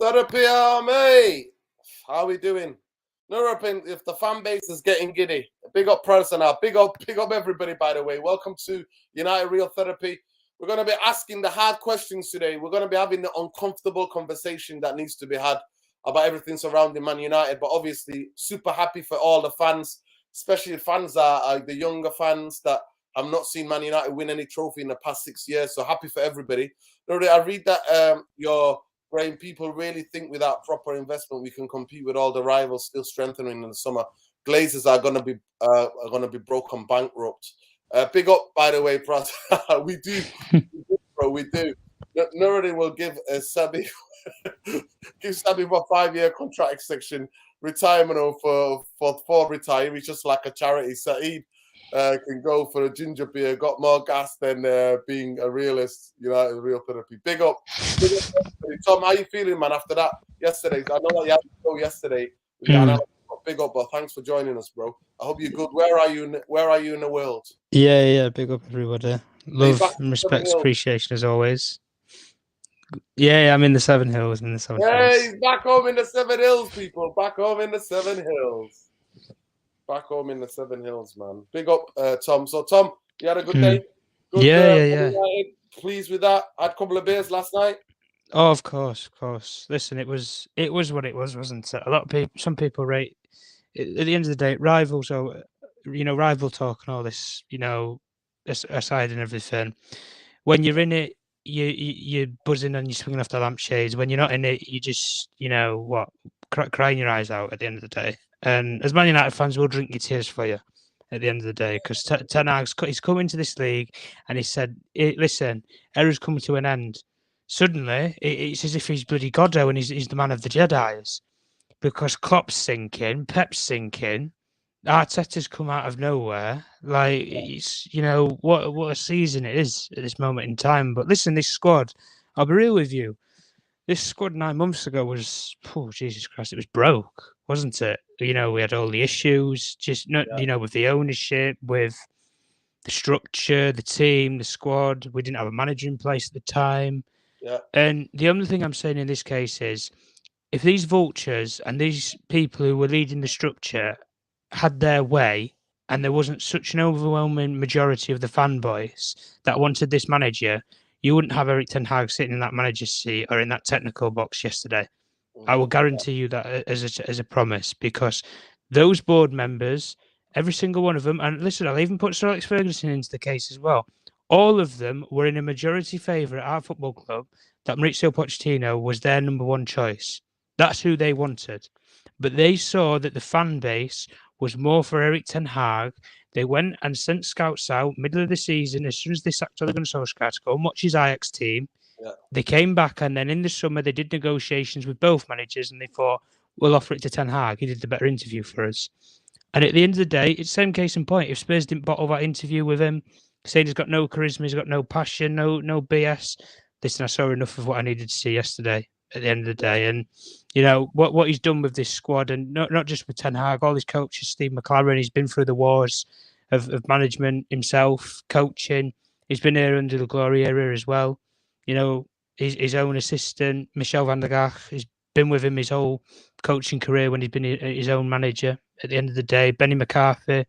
Therapy Army. How are we doing? If the fan base is getting giddy, big up personnel, big up everybody, by the way. Welcome to United Real Therapy. We're going to be asking the hard questions today. We're going to be having the uncomfortable conversation that needs to be had about everything surrounding Man United. But obviously, super happy for all the fans, especially fans that are the younger fans that have not seen Man United win any trophy in the past 6 years. So happy for everybody. I read that your brain people really think without proper investment we can compete with all the rivals still strengthening in the summer. Glazers are going to be broken bankrupt. Big up, by the way, Pras. we do, bro. We do. Nuruddin will give Sabi give Sabi a 5-year contract extension, retirement for retirees, just like a charity. Saeed can go for a ginger beer. Got more gas than being a realist. United Real Therapy. Big up. Tom, how you feeling, man? After that yesterday, I know that you had to go yesterday. Big up, but thanks for joining us, bro. I hope you're good. Where are you in the world? Yeah. Big up, everybody. Love and respect, appreciation as always. Yeah, I'm in the Seven Hills. Hills. He's back home in the Seven Hills, people. Back home in the Seven Hills. Back home in the Seven Hills, man. Big up, Tom. So, Tom, you had a good day? Good, yeah. Pleased with that? Had a couple of beers last night? Oh, of course. Listen, it was what it was, wasn't it? A lot of people, some people rate, at the end of the day, rivals, or, rival talk and all this, aside and everything. When you're in it, you're buzzing and you're swinging off the lampshades. When you're not in it, you just, crying your eyes out at the end of the day. And as Man United fans, we'll drink your tears for you at the end of the day, because Tenhag's he's come into this league and he said, listen, era's coming to an end. Suddenly, it's as if he's bloody Goddo and he's the man of the Jedis, because Klopp's sinking, Pep's sinking, Arteta's come out of nowhere. Like, it's, what a season it is at this moment in time. But listen, this squad, I'll be real with you. This squad 9 months ago was, oh, Jesus Christ, it was broke, wasn't it? We had all the issues, with the ownership, with the structure, the team, the squad. We didn't have a manager in place at the time. Yeah. And the only thing I'm saying in this case is, if these vultures and these people who were leading the structure had their way, and there wasn't such an overwhelming majority of the fanboys that wanted this manager, you wouldn't have Erik Tenhag sitting in that manager's seat or in that technical box yesterday. I will guarantee you that as a promise, because those board members, every single one of them, and listen, I'll even put Sir Alex Ferguson into the case as well. All of them were in a majority favour at our football club that Mauricio Pochettino was their number one choice. That's who they wanted. But they saw that the fan base was more for Erik Tenhag. They went and sent scouts out middle of the season as soon as they sacked Ole Gunnar Solskjaer to go and watch his Ajax team. Yeah. They came back, and then in the summer they did negotiations with both managers, and they thought, we'll offer it to Tenhag. He did the better interview for us. And at the end of the day, it's the same case in point. If Spurs didn't bottle that interview with him, saying he's got no charisma, he's got no passion, no BS. Listen, I saw enough of what I needed to see yesterday at the end of the day. And, what he's done with this squad, and not just with Tenhag, all his coaches, Steve McLaren, he's been through the wars of management himself, coaching. He's been here under the glory era as well. His own assistant, Michel van der Gaag, has been with him his whole coaching career when he's been his own manager. At the end of the day, Benny McCarthy,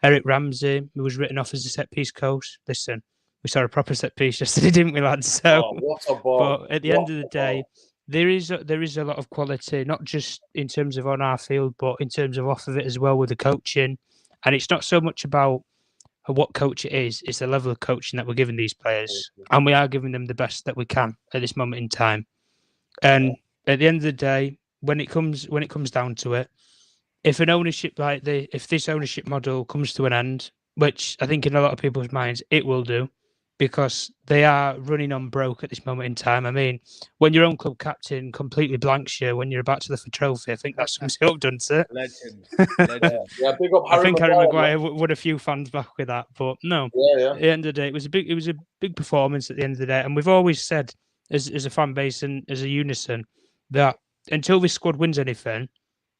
Eric Ramsey, who was written off as a set-piece coach. Listen, we saw a proper set-piece yesterday, didn't we, lads? So, what a ball. But at the end of the day, there is a lot of quality, not just in terms of on our field, but in terms of off of it as well with the coaching. And it's not so much about what coach it is, it's the level of coaching that we're giving these players. And we are giving them the best that we can at this moment in time. And at the end of the day, when it comes down to it, if this ownership model comes to an end, which I think in a lot of people's minds it will do, because they are running on broke at this moment in time. I mean, when your own club captain completely blanks you when you're about to lift the trophy, I think that sums it up, doesn't it? Legend. Yeah, big up I think Harry Maguire would a few fans back with that, but no. Yeah. At the end of the day, it was a big performance at the end of the day, and we've always said as a fan base and as a unison that until this squad wins anything,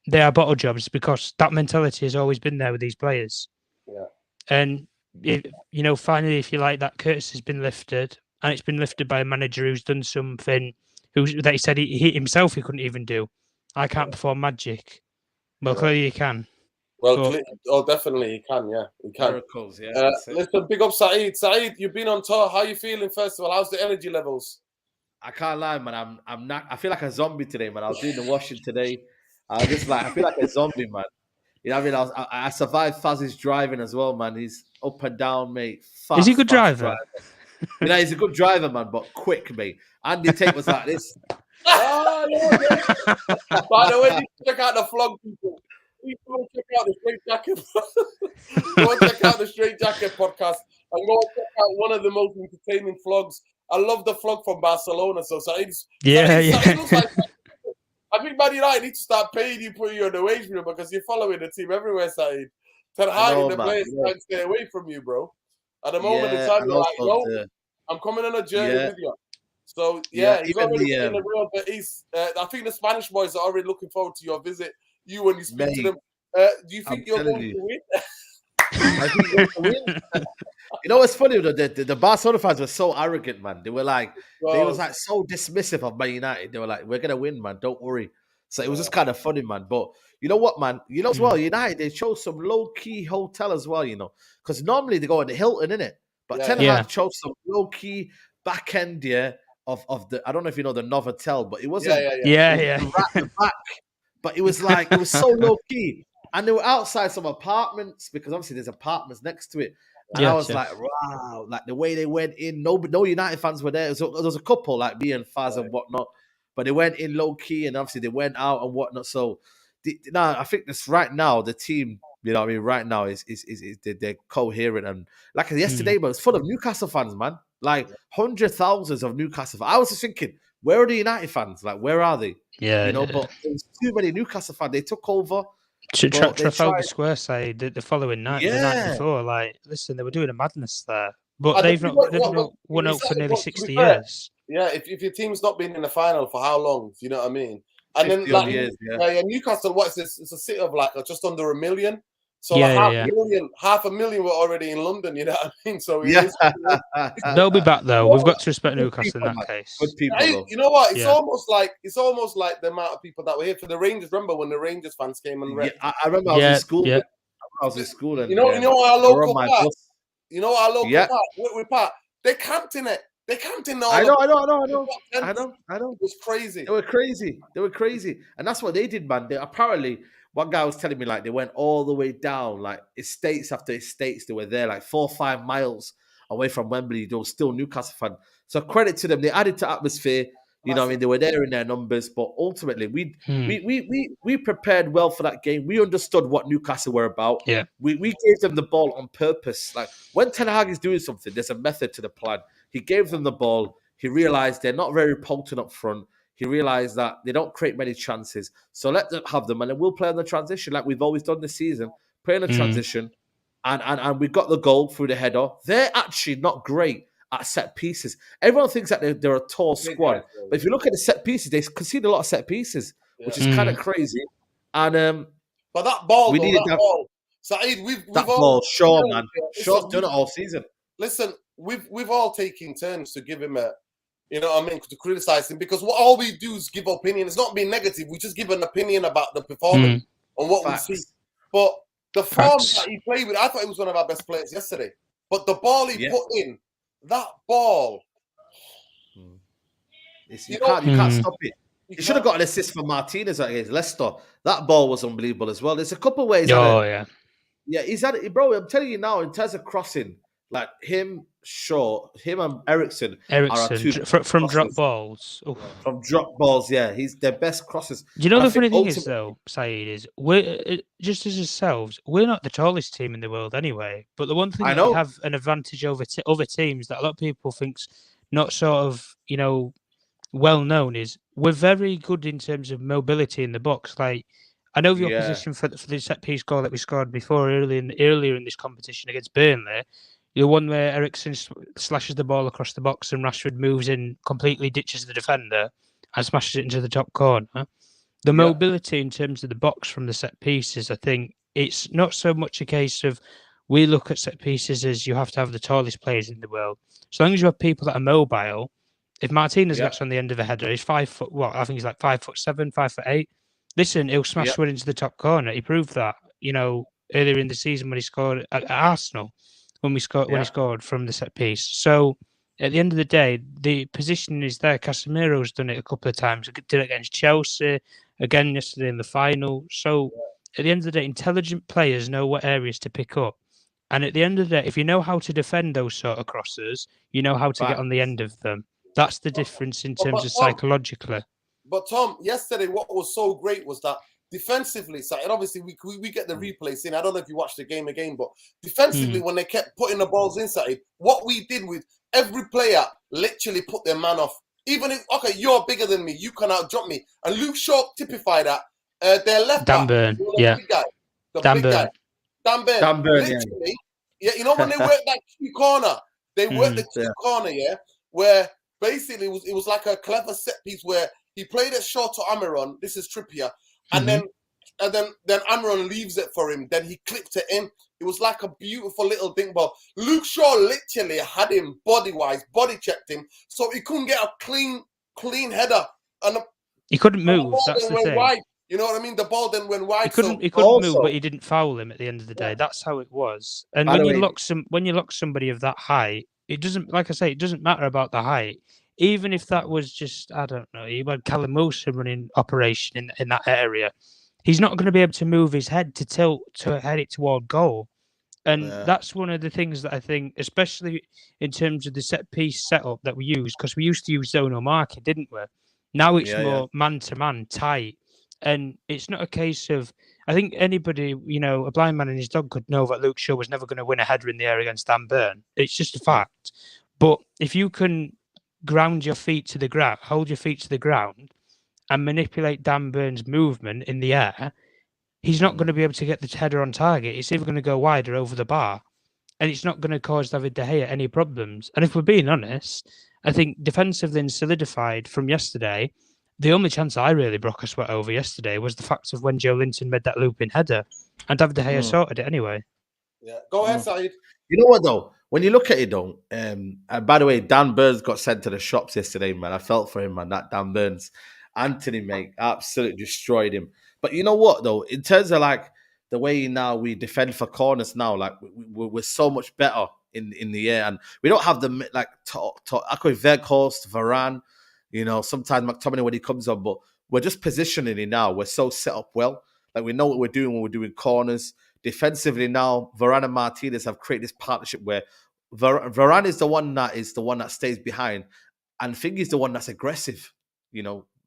they are bottle jobs, because that mentality has always been there with these players. Yeah. And finally, if you like, that curse has been lifted, and it's been lifted by a manager who's done something, that he said he himself he couldn't even do. I can't perform magic. Well, clearly you can. Well, But definitely he can. Yeah, he can. Miracles, yeah. That's it. Listen, big up Saeed. Saeed, you've been on tour. How are you feeling? First of all, how's the energy levels? I can't lie, man. I'm not. I feel like a zombie today, man. I was doing the washing today. I was just like, I feel like a zombie, man. You know what I mean? I survived Faz's driving as well, man. He's up and down, mate. Is he a good driver? You know, he's a good driver, man, but quick, mate. Andy Tate was like this. Oh, yeah. By the way, you check out the vlog, people. Go check out the Straight Jacket. Go check out the Straight Jacket podcast and go check out one of the most entertaining vlogs. I love the vlog from Barcelona. So Saeed looks like, I think Man United need to start paying you, putting you on the wage bill because you're following the team everywhere, Saeed. Tenhag in the place can't stay away from you, bro. At the moment in time, you're like, no, I'm coming on a journey with you. So he's already in the world. But I think the Spanish boys are already looking forward to your visit. You when you speak to them, do you think you're going to win? I think you're going to win. You know what's funny? The Barcelona fans were so arrogant, man. They were like, they was like so dismissive of Man United. They were like, "We're gonna win, man. Don't worry." So it was just kind of funny, man. But you know what, man? You know as well, United they chose some low key hotel as well. You know, because normally they go in the Hilton, innit? But Tenhag chose some low key back end, of the. I don't know if you know the Novotel, but it wasn't. Yeah. Right at the back. But it was like it was so low key, and they were outside some apartments because obviously there's apartments next to it. And I was like, wow, like the way they went in. No United fans were there. There was a couple like me and Faz and whatnot, but they went in low key, and obviously they went out and whatnot. So now I think this right now the team, you know, what I mean, right now is they're coherent and like yesterday, but it's full of Newcastle fans, man. Like hundreds of thousands of Newcastle fans. I was just thinking, where are the United fans? Like, where are they? Yeah, you know, but there's too many Newcastle fans. They took over. Trafalgar Square side the following night, the night before. Like, listen, they were doing a madness there, but they've not won out for nearly 60 years. Yeah, if your team's not been in the final for how long? You know what I mean? And then Newcastle, what is this? It's a city of like just under 1 million. So half a million were already in London. You know what I mean? So they'll be back though. We've got to respect Newcastle in that case. Good people, you know what? It's almost like the amount of people that were here for the Rangers. Remember when the Rangers fans came and I remember I was in school. Yeah. I was in school, and you know our local park. You know our local park. We park. They camped in it. They camped in. I know. It was crazy. They were crazy, and that's what they did, man. Apparently. One guy was telling me like they went all the way down, like estates after estates. They were there like 4 or 5 miles away from Wembley. They were still Newcastle fan. So credit to them. They added to atmosphere. You know what I mean? They were there in their numbers, but ultimately we prepared well for that game. We understood what Newcastle were about. Yeah. We gave them the ball on purpose. Like when Tenhag is doing something, there's a method to the plan. He gave them the ball. He realized they're not very potent up front. He realized that they don't create many chances. So let them have them, and then we'll play on the transition like we've always done this season. Play on the transition, and we got the goal through the header. They're actually not great at set pieces. Everyone thinks that they're a tall squad. But if you look at the set pieces, they concede a lot of set pieces, which is kind of crazy. And but that ball, Saeed, Shaw, man. Shaw's done it all season. Listen, we've all taken turns to give him a. You know what I mean? To criticize him because all we do is give opinion. It's not being negative. We just give an opinion about the performance and what we see. But the form that he played with, I thought he was one of our best players yesterday. But the ball he put in, that ball. You can't stop it. He should have got an assist for Martinez against Leicester. That ball was unbelievable as well. There's a couple of ways. Yeah, he's had it, bro. I'm telling you now, in terms of crossing, like him, Shaw, him and Ericsson are two from drop balls. Oof. From drop balls, he's their best crosses. Do you know the funny thing is though, Saeed, is we're just as ourselves, we're not the tallest team in the world anyway. But the one thing that we have an advantage over other teams that a lot of people think's not sort of well known is we're very good in terms of mobility in the box. Like I know your position for the set piece goal that we scored before earlier in this competition against Burnley. The one where Ericsson slashes the ball across the box and Rashford moves in, completely ditches the defender and smashes it into the top corner. The mobility in terms of the box from the set pieces, I think it's not so much a case of we look at set pieces as you have to have the tallest players in the world. As long as you have people that are mobile, If Martinez gets on the end of a header, he's 5 foot. What I think he's like 5'7", 5'8". Listen, he'll smash one into the top corner. He proved that, earlier in the season when he scored at Arsenal, when he scored from the set piece. So at the end of the day, the position is there. Casemiro's done it a couple of times. He did it against Chelsea, again yesterday in the final. So at the end of the day, intelligent players know what areas to pick up. And at the end of the day, if you know how to defend those sort of crosses, you know how to get on the end of them. That's the difference in terms of psychologically. But Tom, yesterday, what was so great was that defensively, and obviously we get the replays in. I don't know if you watched the game again, but defensively, when they kept putting the balls inside, what we did with every player literally put their man off. Even if, okay, you're bigger than me, you can out-jump me. And Luke Shaw typified that. Their left Dan Burn, the big guy. Dan Burn, literally. Yeah, when they worked that key corner, they worked the key corner, where basically it was like a clever set piece where he played it short to Almiron. This is Trippier. And then Almiron leaves it for him. Then he clipped it in. It was like a beautiful little dink ball. Luke Shaw literally had him body-wise, body checked him, so he couldn't get a clean header. And he couldn't move. That's the thing. Wide. You know what I mean? The ball then went wide. He couldn't move, but he didn't foul him at the end of the day. That's how it was. And when you lock somebody of that height, it doesn't, like I say, it doesn't matter about the height. Even if that was just, I don't know, you had Callum Wilson running operation in that area, he's not going to be able to move his head to tilt to head it toward goal. And that's one of the things that I think, especially in terms of the set piece setup that we use, because we used to use zonal marking, didn't we? Now it's more man-to-man, tight. And it's not a case of, I think anybody, a blind man and his dog could know that Luke Shaw was never going to win a header in the air against Dan Burn. It's just a fact. But if you can ground your feet to the ground, hold your feet to the ground, and manipulate Dan Burn's movement in the air, he's not going to be able to get the header on target. It's either going to go wide or over the bar, and it's not going to cause David De Gea any problems. And if we're being honest, I think defensively and solidified from yesterday, the only chance I really broke a sweat over yesterday was the fact of when Joe Linton made that looping header, and David De Gea sorted it anyway. Yeah, go ahead, Saeed. You know what though? When you look at it though, and by the way, Dan Burns got sent to the shops yesterday, man. I felt for him, man. That Dan Burns, Anthony, mate, absolutely destroyed him. But you know what though? In terms of like the way now we defend for corners now, like we're so much better in the air, and we don't have the like Akoi Weghorst, Varane. Sometimes McTominay when he comes on, but we're just positioning it now. We're so set up well. Like we know what we're doing when we're doing corners. Defensively now, Varane and Martinez have created this partnership where Varane is the one that stays behind, and Fink is the one that's aggressive.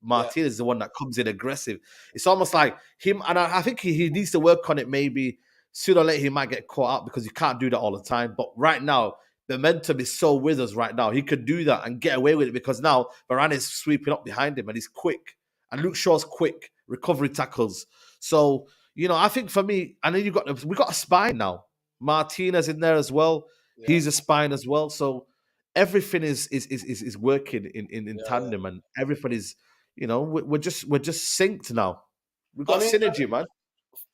Martinez is the one that comes in aggressive. It's almost like him, and I think he needs to work on it. Maybe sooner or later he might get caught out because you can't do that all the time. But right now, the momentum is so with us right now. He could do that and get away with it because now Varane is sweeping up behind him and he's quick. And Luke Shaw's quick, recovery tackles. So, I think for me, and then we got a spine now. Martinez in there as well. Yeah. He's a spine as well. So everything is working in tandem, and everything is, we're just synced now. We've got synergy, man.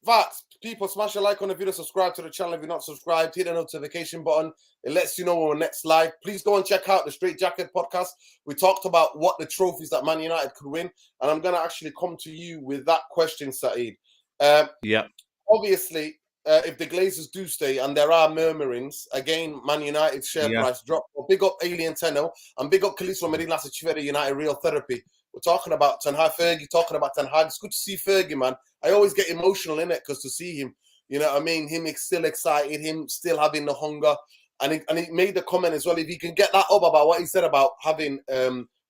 Facts. People, smash a like on the video, subscribe to the channel if you're not subscribed, hit the notification button. It lets you know when we're next live. Please go and check out the Straight Jacket podcast. We talked about what the trophies that Man United could win, and I'm going to actually come to you with that question, Saeed. Obviously, if the Glazers do stay, and there are murmurings, again, Man United's share price drop. Well, big up Alien Tenno, and big up Khalifa Medina Chiveri United Real Therapy. We're talking about Tenhag, Fergie talking about Tenhag. It's good to see Fergie, man. I always get emotional in it because to see him, you know what I mean? Him still excited, him still having the hunger. And he made the comment as well, if he can get that up about what he said about having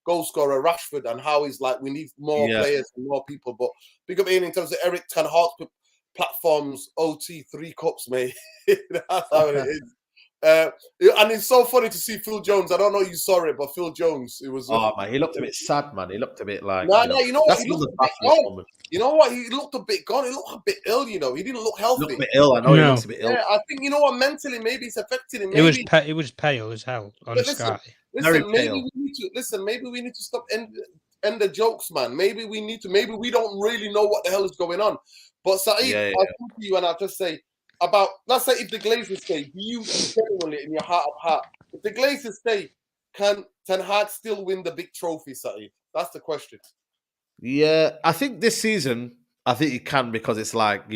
goal scorer Rashford and how he's like, we need more players and more people. But big up in terms of Eric Ten Hag platforms, OT 3 cups, mate. That's how it is. And it's so funny to see Phil Jones. I don't know if you saw it, but Phil Jones, it was. Oh man, he looked a bit sad, man. He looked a bit like. You know what? He looked a bit gone. You know what? He looked a bit gone. He looked a bit ill. He didn't look healthy. He looked a bit ill. I know he looks a bit ill. Yeah, I think you know what? Mentally, maybe it's affecting him. Maybe. It was pale as hell on Sky. Listen, maybe we need to stop end the jokes, man. Maybe we don't really know what the hell is going on. But Saeed, I'll come to you and I'll just say. Let's say if the Glazers stay, do you genuinely, in your heart of heart, if the Glazers stay, can Ten Hag still win the big trophy, Saeed? That's the question. Yeah, I think this season, I think you can because it's like,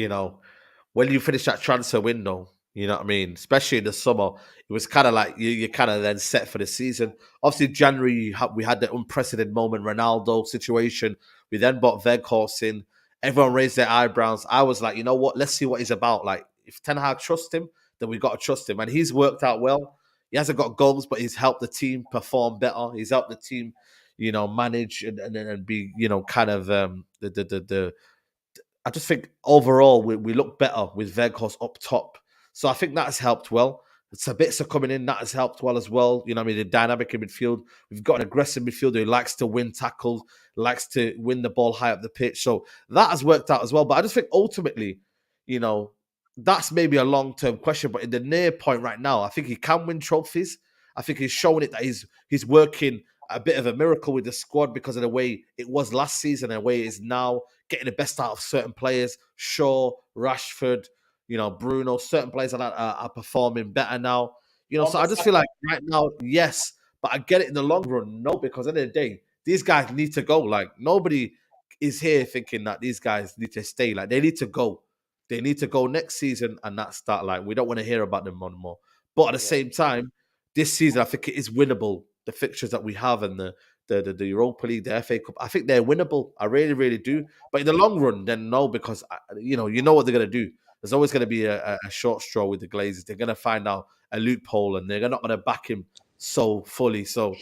when you finish that transfer window, you know what I mean? Especially in the summer, it was kind of like you kind of then set for the season. Obviously, January, we had the unprecedented moment, Ronaldo situation. We then bought Weghorst in. Everyone raised their eyebrows. I was like, you know what? Let's see what he's about. Like, if Ten Hag trusts him, then we've got to trust him. And he's worked out well. He hasn't got goals, but he's helped the team perform better. He's helped the team, manage and be, kind of the I just think overall we look better with Weghorst up top. So I think that has helped well. Sabitzer coming in, that has helped well as well. The dynamic in midfield. We've got an aggressive midfielder who likes to win tackles, likes to win the ball high up the pitch. So that has worked out as well. But I just think ultimately, that's maybe a long-term question. But in the near point right now, I think he can win trophies. I think he's shown it that he's working a bit of a miracle with the squad because of the way it was last season and the way it is now, getting the best out of certain players. Shaw, Rashford, Bruno, certain players are performing better now. So I just feel like right now, yes, but I get it in the long run, no, because at the end of the day, these guys need to go. Like, nobody is here thinking that these guys need to stay. Like, they need to go. They need to go next season and not start, like, we don't want to hear about them anymore. But at the same time, this season, I think it is winnable. The fixtures that we have and the Europa League, the FA Cup, I think they're winnable. I really, really do. But in the long run, then no, because you know what they're going to do. There's always going to be a short straw with the Glazers. They're going to find out a loophole, and they're not going to back him so fully. So,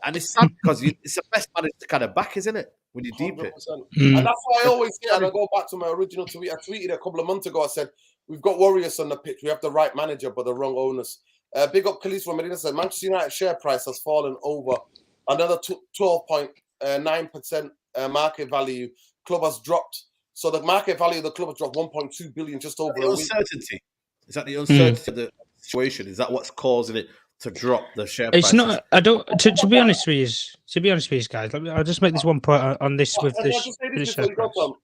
and it's sad because it's the best man to kind of back, isn't it? When you deep it, and that's why I always say, and I go back to my original tweet. I tweeted a couple of months ago. I said we've got warriors on the pitch. We have the right manager, but the wrong owners. Big up Khalees from Medina said Manchester United share price has fallen over another 12.9% market value. Club has dropped. So the market value of the club has dropped 1.2 billion just over a week. Uncertainty. Is that the uncertainty of the situation? Is that what's causing it to drop the share price? It's not. I don't. To be honest with you, guys, I'll just make this one point on this with this. I'll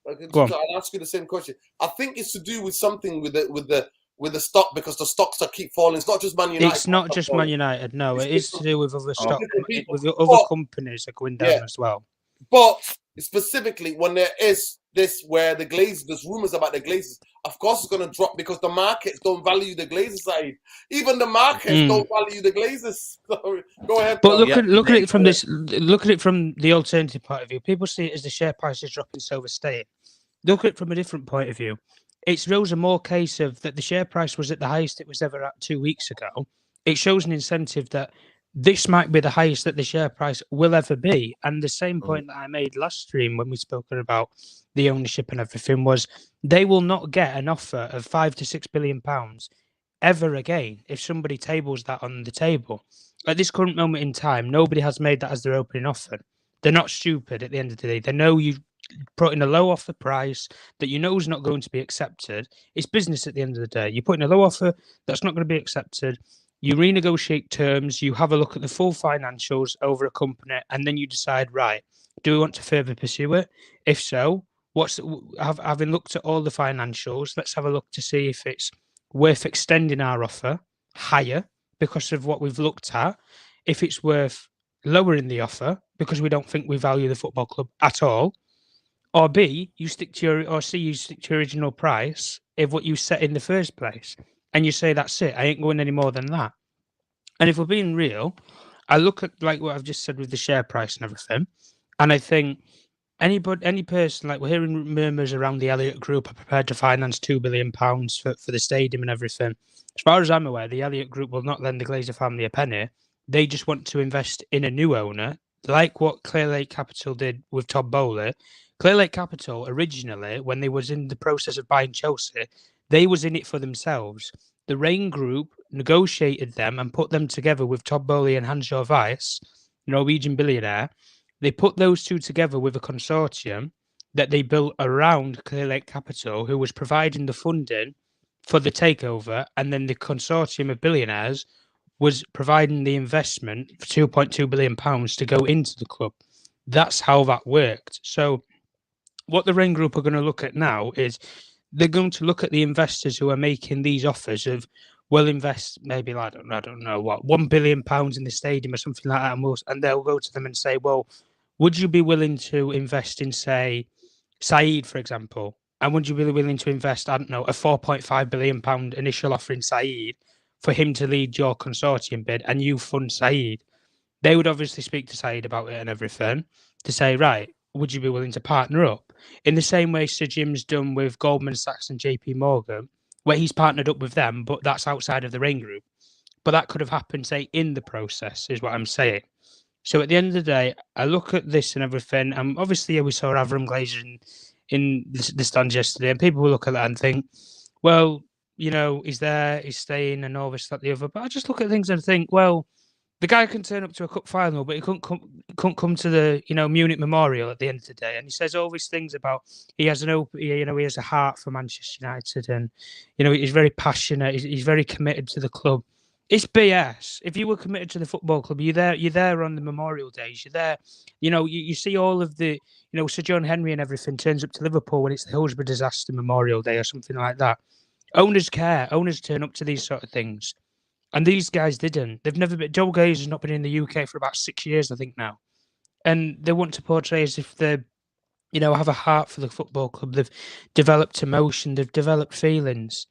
ask you the same question. I think it's to do with something with the stock, because the stocks are keep falling. It's not just Man United. It's not just Man United. No, it is to do with other stock, with other companies that are going down as well. But specifically, when there is this where the Glazers, there's rumors about the Glazers, of course it's going to drop because the markets don't value the Glazers side. Even the markets don't value the Glazers. So, go ahead. But look at it from this. Look at it from the alternative point of view. People see it as the share price is dropping, so we're staying. Look at it from a different point of view. It shows a more case of that the share price was at the highest it was ever at 2 weeks ago. It shows an incentive that this might be the highest that the share price will ever be. And the same point that I made last stream when we spoken about the ownership and everything was they will not get an offer of £5 to £6 billion ever again if somebody tables that on the table. At this current moment in time, nobody has made that as their opening offer. They're not stupid at the end of the day. They know you put in a low offer price that you know is not going to be accepted. It's business at the end of the day. You put in a low offer that's not going to be accepted. You renegotiate terms, you have a look at the full financials over a company, and then you decide, right, do we want to further pursue it? If so, having looked at all the financials, let's have a look to see if it's worth extending our offer higher because of what we've looked at, if it's worth lowering the offer because we don't think we value the football club at all, or B, you stick to your original price of what you set in the first place. And you say, that's it, I ain't going any more than that. And if we're being real, I look at like what I've just said with the share price and everything, and I think any person, like we're hearing murmurs around the Elliott Group are prepared to finance £2 billion for the stadium and everything. As far as I'm aware, the Elliott Group will not lend the Glazer family a penny. They just want to invest in a new owner, like what Clear Lake Capital did with Todd Bowley. Clear Lake Capital, originally, when they was in the process of buying Chelsea, they was in it for themselves. The Rain Group negotiated them and put them together with Todd Bowley and Hans-Jørg Weiss, Norwegian billionaire. They put those two together with a consortium that they built around Clear Lake Capital, who was providing the funding for the takeover, and then the consortium of billionaires was providing the investment for £2.2 billion to go into the club. That's how that worked. So what the Rain Group are going to look at now is they're going to look at the investors who are making these offers of we'll invest maybe like I don't know what £1 billion in the stadium or something like that, and they'll go to them and say, well, would you be willing to invest in, say, Saeed, for example? And would you be willing to invest, I don't know, a £4.5 billion initial offer in Saeed for him to lead your consortium bid and you fund Saeed? They would obviously speak to Saeed about it and everything to say, right, would you be willing to partner up? In the same way Sir Jim's done with Goldman Sachs and JP Morgan, where he's partnered up with them, but that's outside of the Rain Group. But that could have happened, say, in the process, is what I'm saying. So at the end of the day, I look at this and everything, and obviously we saw Avram Glazer in the stands yesterday, and people will look at that and think, well, you know, he's there, he's staying, and all this, that, the other. But I just look at things and think, well, the guy can turn up to a cup final, but he couldn't come to the Munich Memorial at the end of the day. And he says all these things about he has he has a heart for Manchester United, and he's very passionate. He's very committed to the club. It's BS. If you were committed to the football club, you're there on the Memorial Days. You're there. You see all of the Sir John Henry and everything turns up to Liverpool when it's the Hillsborough disaster Memorial Day or something like that. Owners care. Owners turn up to these sort of things. And these guys didn't. They've never been. Joe Glazers has not been in the UK for about 6 years, I think now. And they want to portray as if they, have a heart for the football club. They've developed emotion. They've developed feelings.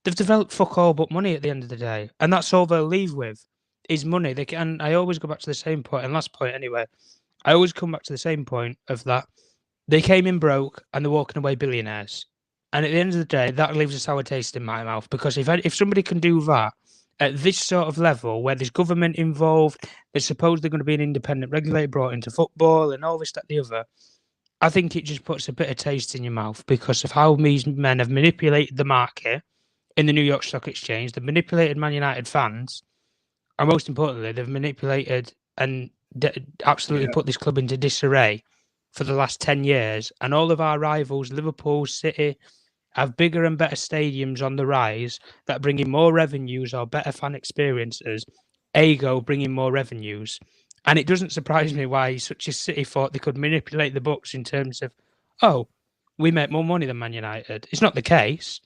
They've developed fuck all but money at the end of the day. And that's all they'll leave with is money. And I always go back to the same point, and last point anyway. I always come back to the same point of that. They came in broke and they're walking away billionaires. And at the end of the day, that leaves a sour taste in my mouth, because if somebody can do that at this sort of level, where there's government involved, there's supposedly going to be an independent regulator brought into football and all this, that, the other, I think it just puts a bit of taste in your mouth because of how these men have manipulated the market in the New York Stock Exchange. They've manipulated Man United fans, and most importantly, they've manipulated and absolutely put this club into disarray for the last 10 years. And all of our rivals, Liverpool, City, have bigger and better stadiums on the rise that bring in more revenues or better fan experiences, ergo bringing more revenues. And it doesn't surprise me why such a City thought they could manipulate the books in terms of, oh, we make more money than Man United. It's not the case,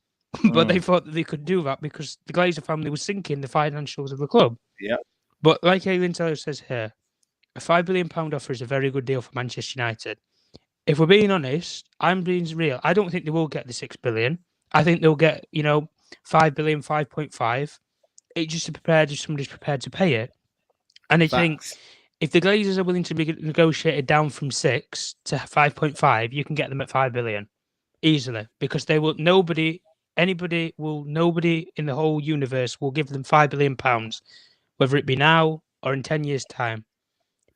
but they thought that they could do that because the Glazer family was sinking the financials of the club. Yeah. But like Aileen Taylor says here, a £5 billion offer is a very good deal for Manchester United. If we're being honest, I'm being real. I don't think they will get the 6 billion. I think they'll get, 5 billion, 5.5. It just prepared if somebody's prepared to pay it. And I think if the Glazers are willing to be negotiated down from 6 to 5.5, you can get them at 5 billion easily, because they will. Nobody in the whole universe will give them £5 billion, whether it be now or in 10 years' time,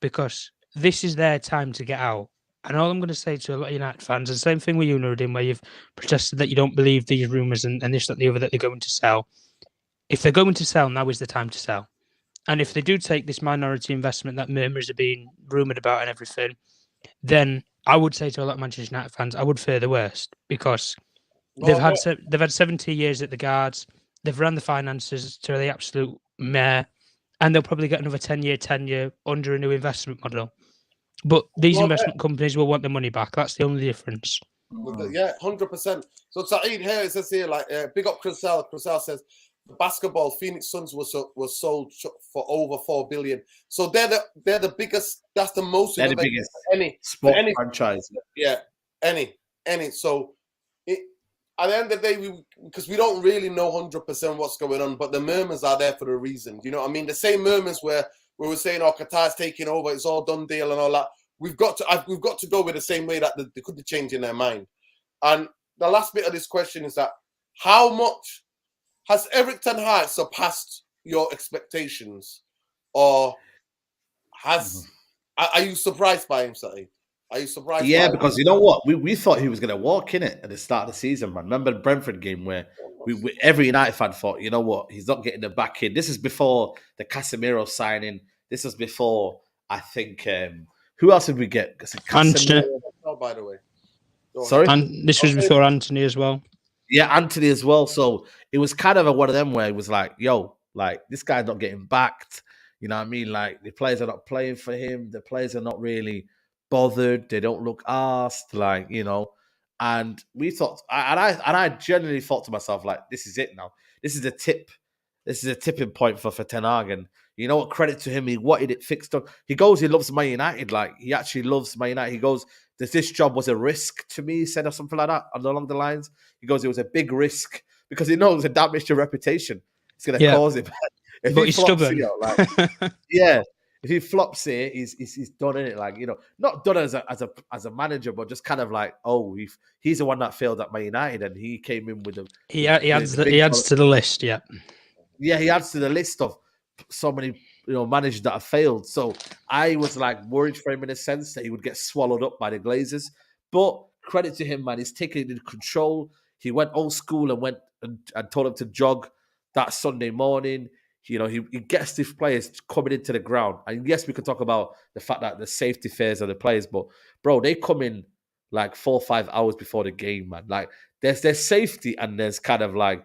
because this is their time to get out. And all I'm going to say to a lot of United fans, and the same thing with you, Nuruddin, where you've protested that you don't believe these rumours and this, that, the other, that they're going to sell. If they're going to sell, now is the time to sell. And if they do take this minority investment that murmurs are being rumoured about and everything, then I would say to a lot of Manchester United fans, I would fear the worst, because they've had 70 years at the Guards. They've run the finances to the absolute mare, and they'll probably get another 10-year tenure under a new investment model. But these investment companies will want the money back. That's the only difference. Yeah, 100%. So Saeed here, it says here, like, big up Crisell. Crisell says, the basketball Phoenix Suns was sold for over 4 billion. So they're the biggest. That's the most. They're the biggest sport franchise. Yeah, any. So at the end of the day, because we don't really know 100% what's going on, but the murmurs are there for a reason. You know what I mean? The same murmurs where we were saying, "Oh, Qatar's taking over; it's all done deal and all that." We've got to go with the same way that they could be changing their mind. And the last bit of this question is that how much has Erik Tenhag surpassed your expectations, or are you surprised by him, Saeed? Are you surprised? Yeah, because you know what, we thought he was going to walk in it at the start of the season, man. Remember the Brentford game where every United fan thought, you know what, he's not getting the back in. This is before the Casemiro signing. This was before, I think, who else did we get? Anthony. Oh, by the way. Sorry? And this was before Anthony as well. Yeah, Anthony as well. So it was kind of one of them where it was like, yo, like, this guy's not getting backed. You know what I mean? Like, the players are not playing for him. The players are not really bothered. They don't look asked, like, and we thought, and I genuinely thought to myself, like, this is it now. This is the tip this is a tipping point for Tenhag. And you know what? Credit to him. He wanted it fixed up. He goes, he loves Man United. Like, he actually loves Man United. He goes, this job was a risk to me, he said, or something like that, along the lines. He goes, it was a big risk because he knows the damage to reputation it's going to cause him. But he's stubborn. Here, like, yeah. If he flops here, he's done in it. Like, you know, not done as a manager, but just kind of like, oh, he's the one that failed at Man United, and he came in with he adds to the list. Yeah, he adds to the list of so many managers that have failed. So I was like worried for him in a sense that he would get swallowed up by the Glazers. But credit to him, man, he's taking it in control. He went old school and went and told him to jog that Sunday morning. You know, he gets these players coming into the ground. And yes, we could talk about the fact that the safety fears of the players, but bro, they come in like 4 or 5 hours before the game, man. Like there's safety and there's kind of like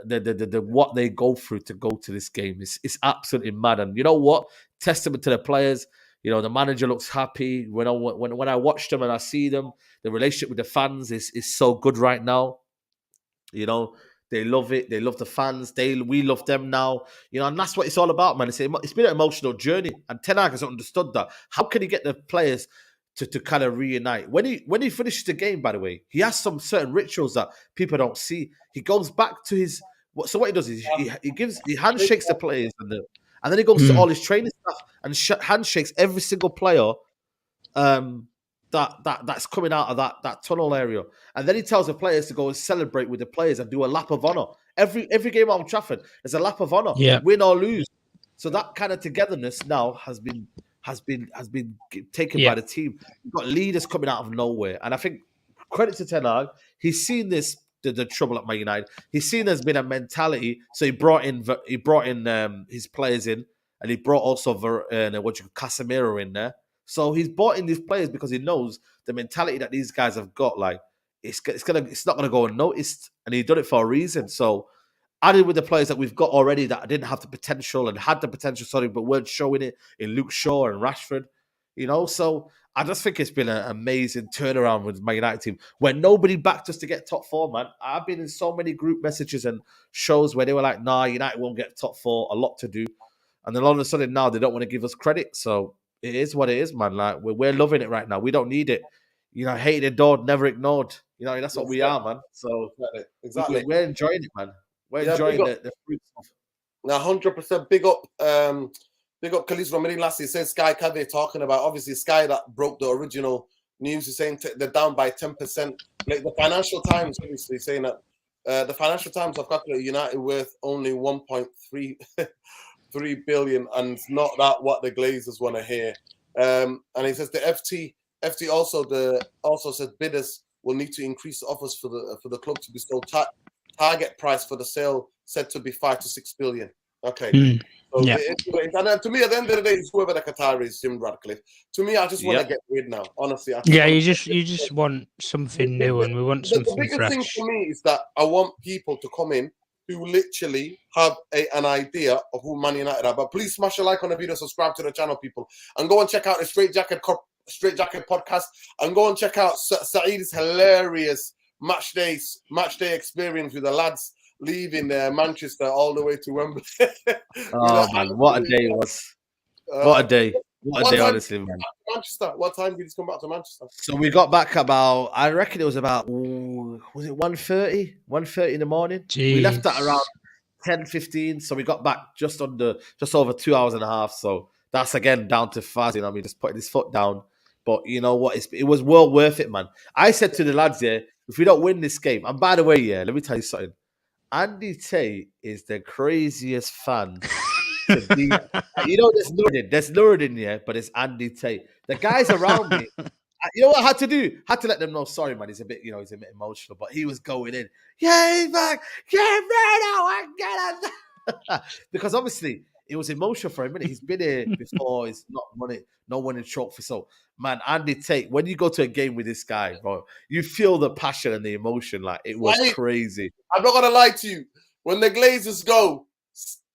the what they go through to go to this game. It's absolutely mad. And you know what? Testament to the players. You know, the manager looks happy. When I watch them and I see them, the relationship with the fans is so good right now. You know, they love it. They love the fans. We love them now. You know, and that's what it's all about, man. It's been an emotional journey, and Tenhag has understood that. How can he get the players to kind of reunite? When he finishes the game, by the way, he has some certain rituals that people don't see. He goes back to his. So what he does is he handshakes the players, and then he goes to all his training staff and handshakes every single player. That's coming out of that tunnel area, and then he tells the players to go and celebrate with the players and do a lap of honor. Every game at Old Trafford, there's a lap of honor, win or lose. So that kind of togetherness now has been taken by the team. You've got leaders coming out of nowhere, and I think credit to Tenhag, he's seen this the trouble at Man United. He's seen there's been a mentality, so he brought in his players in, and he brought also Casemiro in there. So he's bought in these players because he knows the mentality that these guys have got. Like it's not gonna go unnoticed, and he done it for a reason. So added with the players that we've got already that didn't have the potential and had the potential, but weren't showing it in Luke Shaw and Rashford. You know, so I just think it's been an amazing turnaround with my United team where nobody backed us to get top 4, man. I've been in so many group messages and shows where they were like, nah, United won't get top 4, a lot to do. And then all of a sudden now they don't want to give us credit. So it is what it is, man. Like we're loving it right now. We don't need it. You know, hated, adored, never ignored. You know, that's what we are, man. So exactly, we're enjoying it, man. We're enjoying the fruits of. Now, 100% big up Khalees Romero last. He says Sky Cave talking about obviously Sky that broke the original news. He's saying they're down by 10%. Like the Financial Times obviously saying that the Financial Times have calculated United worth only 1.3 billion, and it's not that what the Glazers want to hear. And he says the FT also says bidders will need to increase the offers for the club to be sold. Target price for the sale said to be 5 to 6 billion. Okay. So and to me, at the end of the day, it's whoever the Qatari is, Jim Radcliffe. To me, I just want to get rid now. Honestly, you just want something new, and we want something fresh. The biggest thing for me is that I want people to come in who literally have an idea of who Man United are. But please smash a like on the video, subscribe to the channel, people, and go and check out the Straight Jacket podcast, and go and check out Saeed's hilarious match day experience with the lads leaving Manchester all the way to Wembley. Man, what a day it was! What a day! What a day, honestly, man. Manchester. What time did you come back to Manchester? So we got back about, I reckon it was about, was it 1:30? 1:30 in the morning. Jeez. We left at around 10:15, so we got back just over 2 hours and a half. So that's again down to Faz, you know what I mean, just putting his foot down. But you know what? It was well worth it, man. I said to the lads, if we don't win this game, and by the way, let me tell you something. Andy Tate is the craziest fan. You know, there's Nuruddin, but it's Andy Tate. The guys around me, you know what I had to do? Had to let them know, sorry, man, he's a bit emotional, but he was going in. Yeah, he's back. Yeah, because obviously it was emotional for him, innit? He's been here before. He's not winning trophy. So, man, Andy Tate, when you go to a game with this guy, bro, you feel the passion and the emotion. Like, it was crazy. I'm not going to lie to you. When the Glazers go,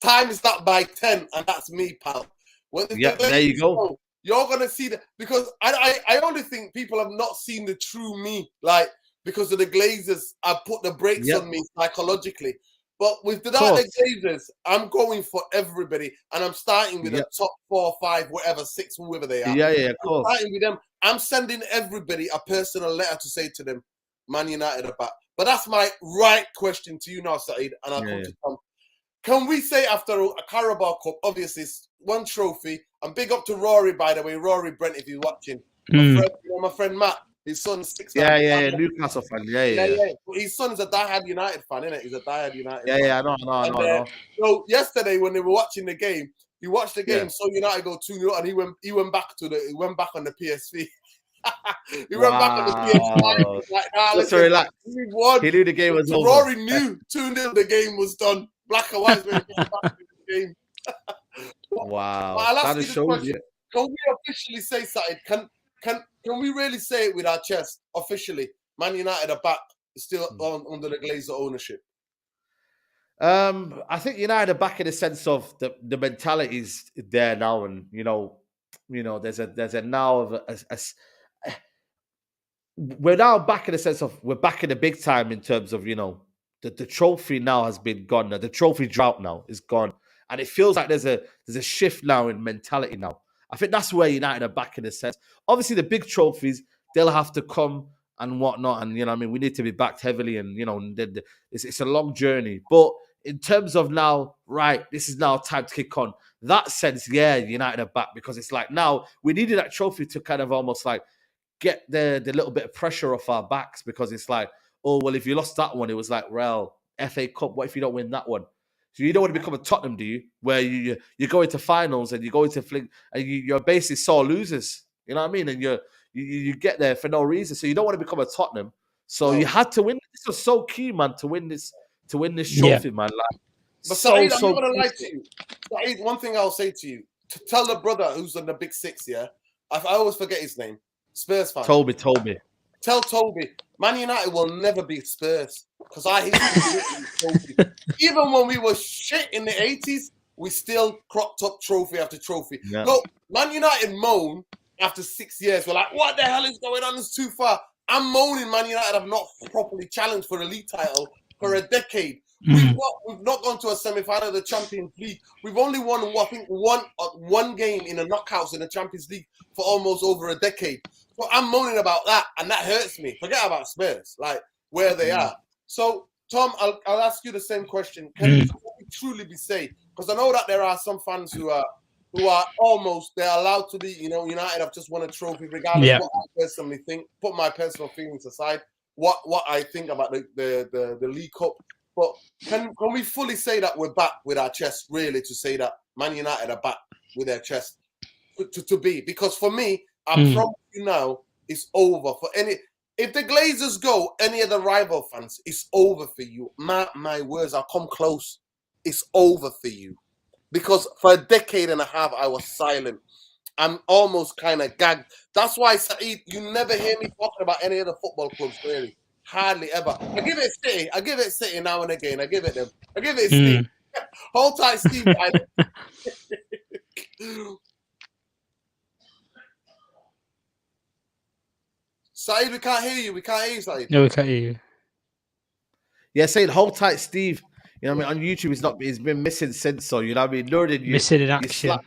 time is that by 10, and that's me, pal. There you go. You're going to see that, because I only think people have not seen the true me, like, because of the Glazers. I put the brakes on me psychologically. But with the Glazers, I'm going for everybody, and I'm starting with the top 4, 5, whatever, 6, whoever they are. Yeah, of course. Starting with them, I'm sending everybody a personal letter to say to them, Man United are back. But that's my right question to you now, Saeed, and I'll come to Tom. Can we say after a Carabao Cup, obviously it's one trophy, and big up to Rory, by the way, Rory Brent, if you're watching. My friend Matt, his son's 6. Newcastle fan. Yeah. His son is a diehard United fan, isn't it? He's a diehard United fan. Yeah, I know. So yesterday when they were watching the game, he watched the game, so United go 2-0, and he went back on the PSV. He went back on the PS5. Like, so relax. He knew the game was over. Rory knew 2-0 the game was done. Black and white when he came back to the game. Wow. That just shows you. Can we officially say something? Can we really say it with our chest officially? Man United are back, still under the Glazer ownership. I think United are back in the sense of the mentality is there now, and there's a now of we're now back in the sense of we're back in the big time in terms of the trophy now has been gone. The trophy drought now is gone, and it feels like there's a shift now in mentality now. I think that's where United are back in a sense. Obviously, the big trophies, they'll have to come and whatnot. And, we need to be backed heavily. And, it's a long journey. But in terms of now, right, this is now time to kick on. That sense, United are back because it's like now we needed that trophy to kind of almost like get the little bit of pressure off our backs because it's like, oh, well, if you lost that one, it was like, well, FA Cup, what if you don't win that one? So you don't want to become a Tottenham, do you? Where you go into finals and you go into fling and you're basically sore losers. You know what I mean? And you get there for no reason. So you don't want to become a Tottenham. So you had to win. This was so key, man, to win this trophy, man. Like, but Saeed, I'm not gonna lie to you. Saeed, one thing I'll say to you: to tell the brother who's on the big 6, I always forget his name. Spurs fan. Toby. Tell Toby, Man United will never be Spurs because I hate Toby. Even when we were shit in the 80s, we still cropped up trophy after trophy. Yeah. Look, Man United moan after 6 years. We're like, what the hell is going on? It's too far. I'm moaning Man United have not properly challenged for a league title for a decade. We've not gone to a semi-final of the Champions League. We've only won, I think, one game in the knockouts in the Champions League for almost over a decade. So I'm moaning about that, and that hurts me. Forget about Spurs, like where they are. So, Tom, I'll ask you the same question. Can we truly be safe? Because I know that there are some fans who are almost, they're allowed to be, United have just won a trophy, regardless of what I personally think. Put my personal feelings aside, what I think about the League Cup. But can we fully say that we're back with our chest, really, to say that Man United are back with their chest to be? Because for me, I promise you now, it's over. If the Glazers go, any of the rival fans, it's over for you. My words, I'll come close. It's over for you. Because for a decade and a half, I was silent. I'm almost kind of gagged. That's why, Saeed, you never hear me talking about any of the football clubs, really. Hardly ever. I give it City now and again. I give it them. I give it Steve. Hold tight, Steve. Saeed, we can't hear you. We can't hear you, Saeed. No, we can't hear you. Yeah, saying hold tight, Steve. You know what I mean? On YouTube, he's been missing since. So you know what I mean? Lured missing in action.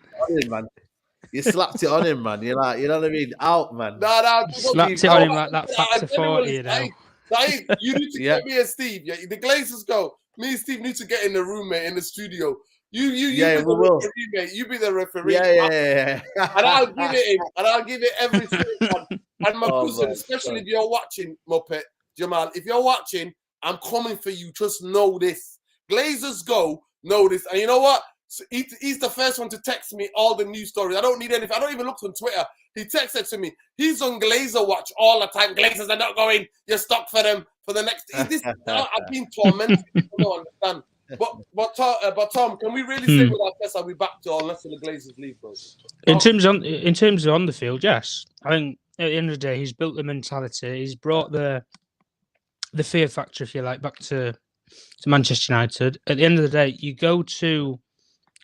You slapped it on him, man. You're like, you know what I mean? Out, man. No. Slapped it on him like that factor 40, you know. Saeed, you need to get me and Steve. Yeah, the Glazers go. Me and Steve need to get in the room, mate, in the studio. You be the referee, mate. You be the referee. Yeah. And I'll give it him. And I'll give it every single one. And my cousin, especially if you're watching, Muppet, Jamal, if you're watching, I'm coming for you. Just know this. Glazers go, know this. And you know what? So he's the first one to text me all the news stories. I don't need anything. I don't even look on Twitter. He texted to me. He's on Glazer watch all the time. Glazers are not going. You're stuck for them for the next. I've been tormented. I don't understand. But Tom, can we really say with our test are we back to unless the Glazers leave, bro? In terms of on the field, yes. I think at the end of the day, he's built the mentality. He's brought the fear factor, if you like, back to Manchester United. At the end of the day, you go to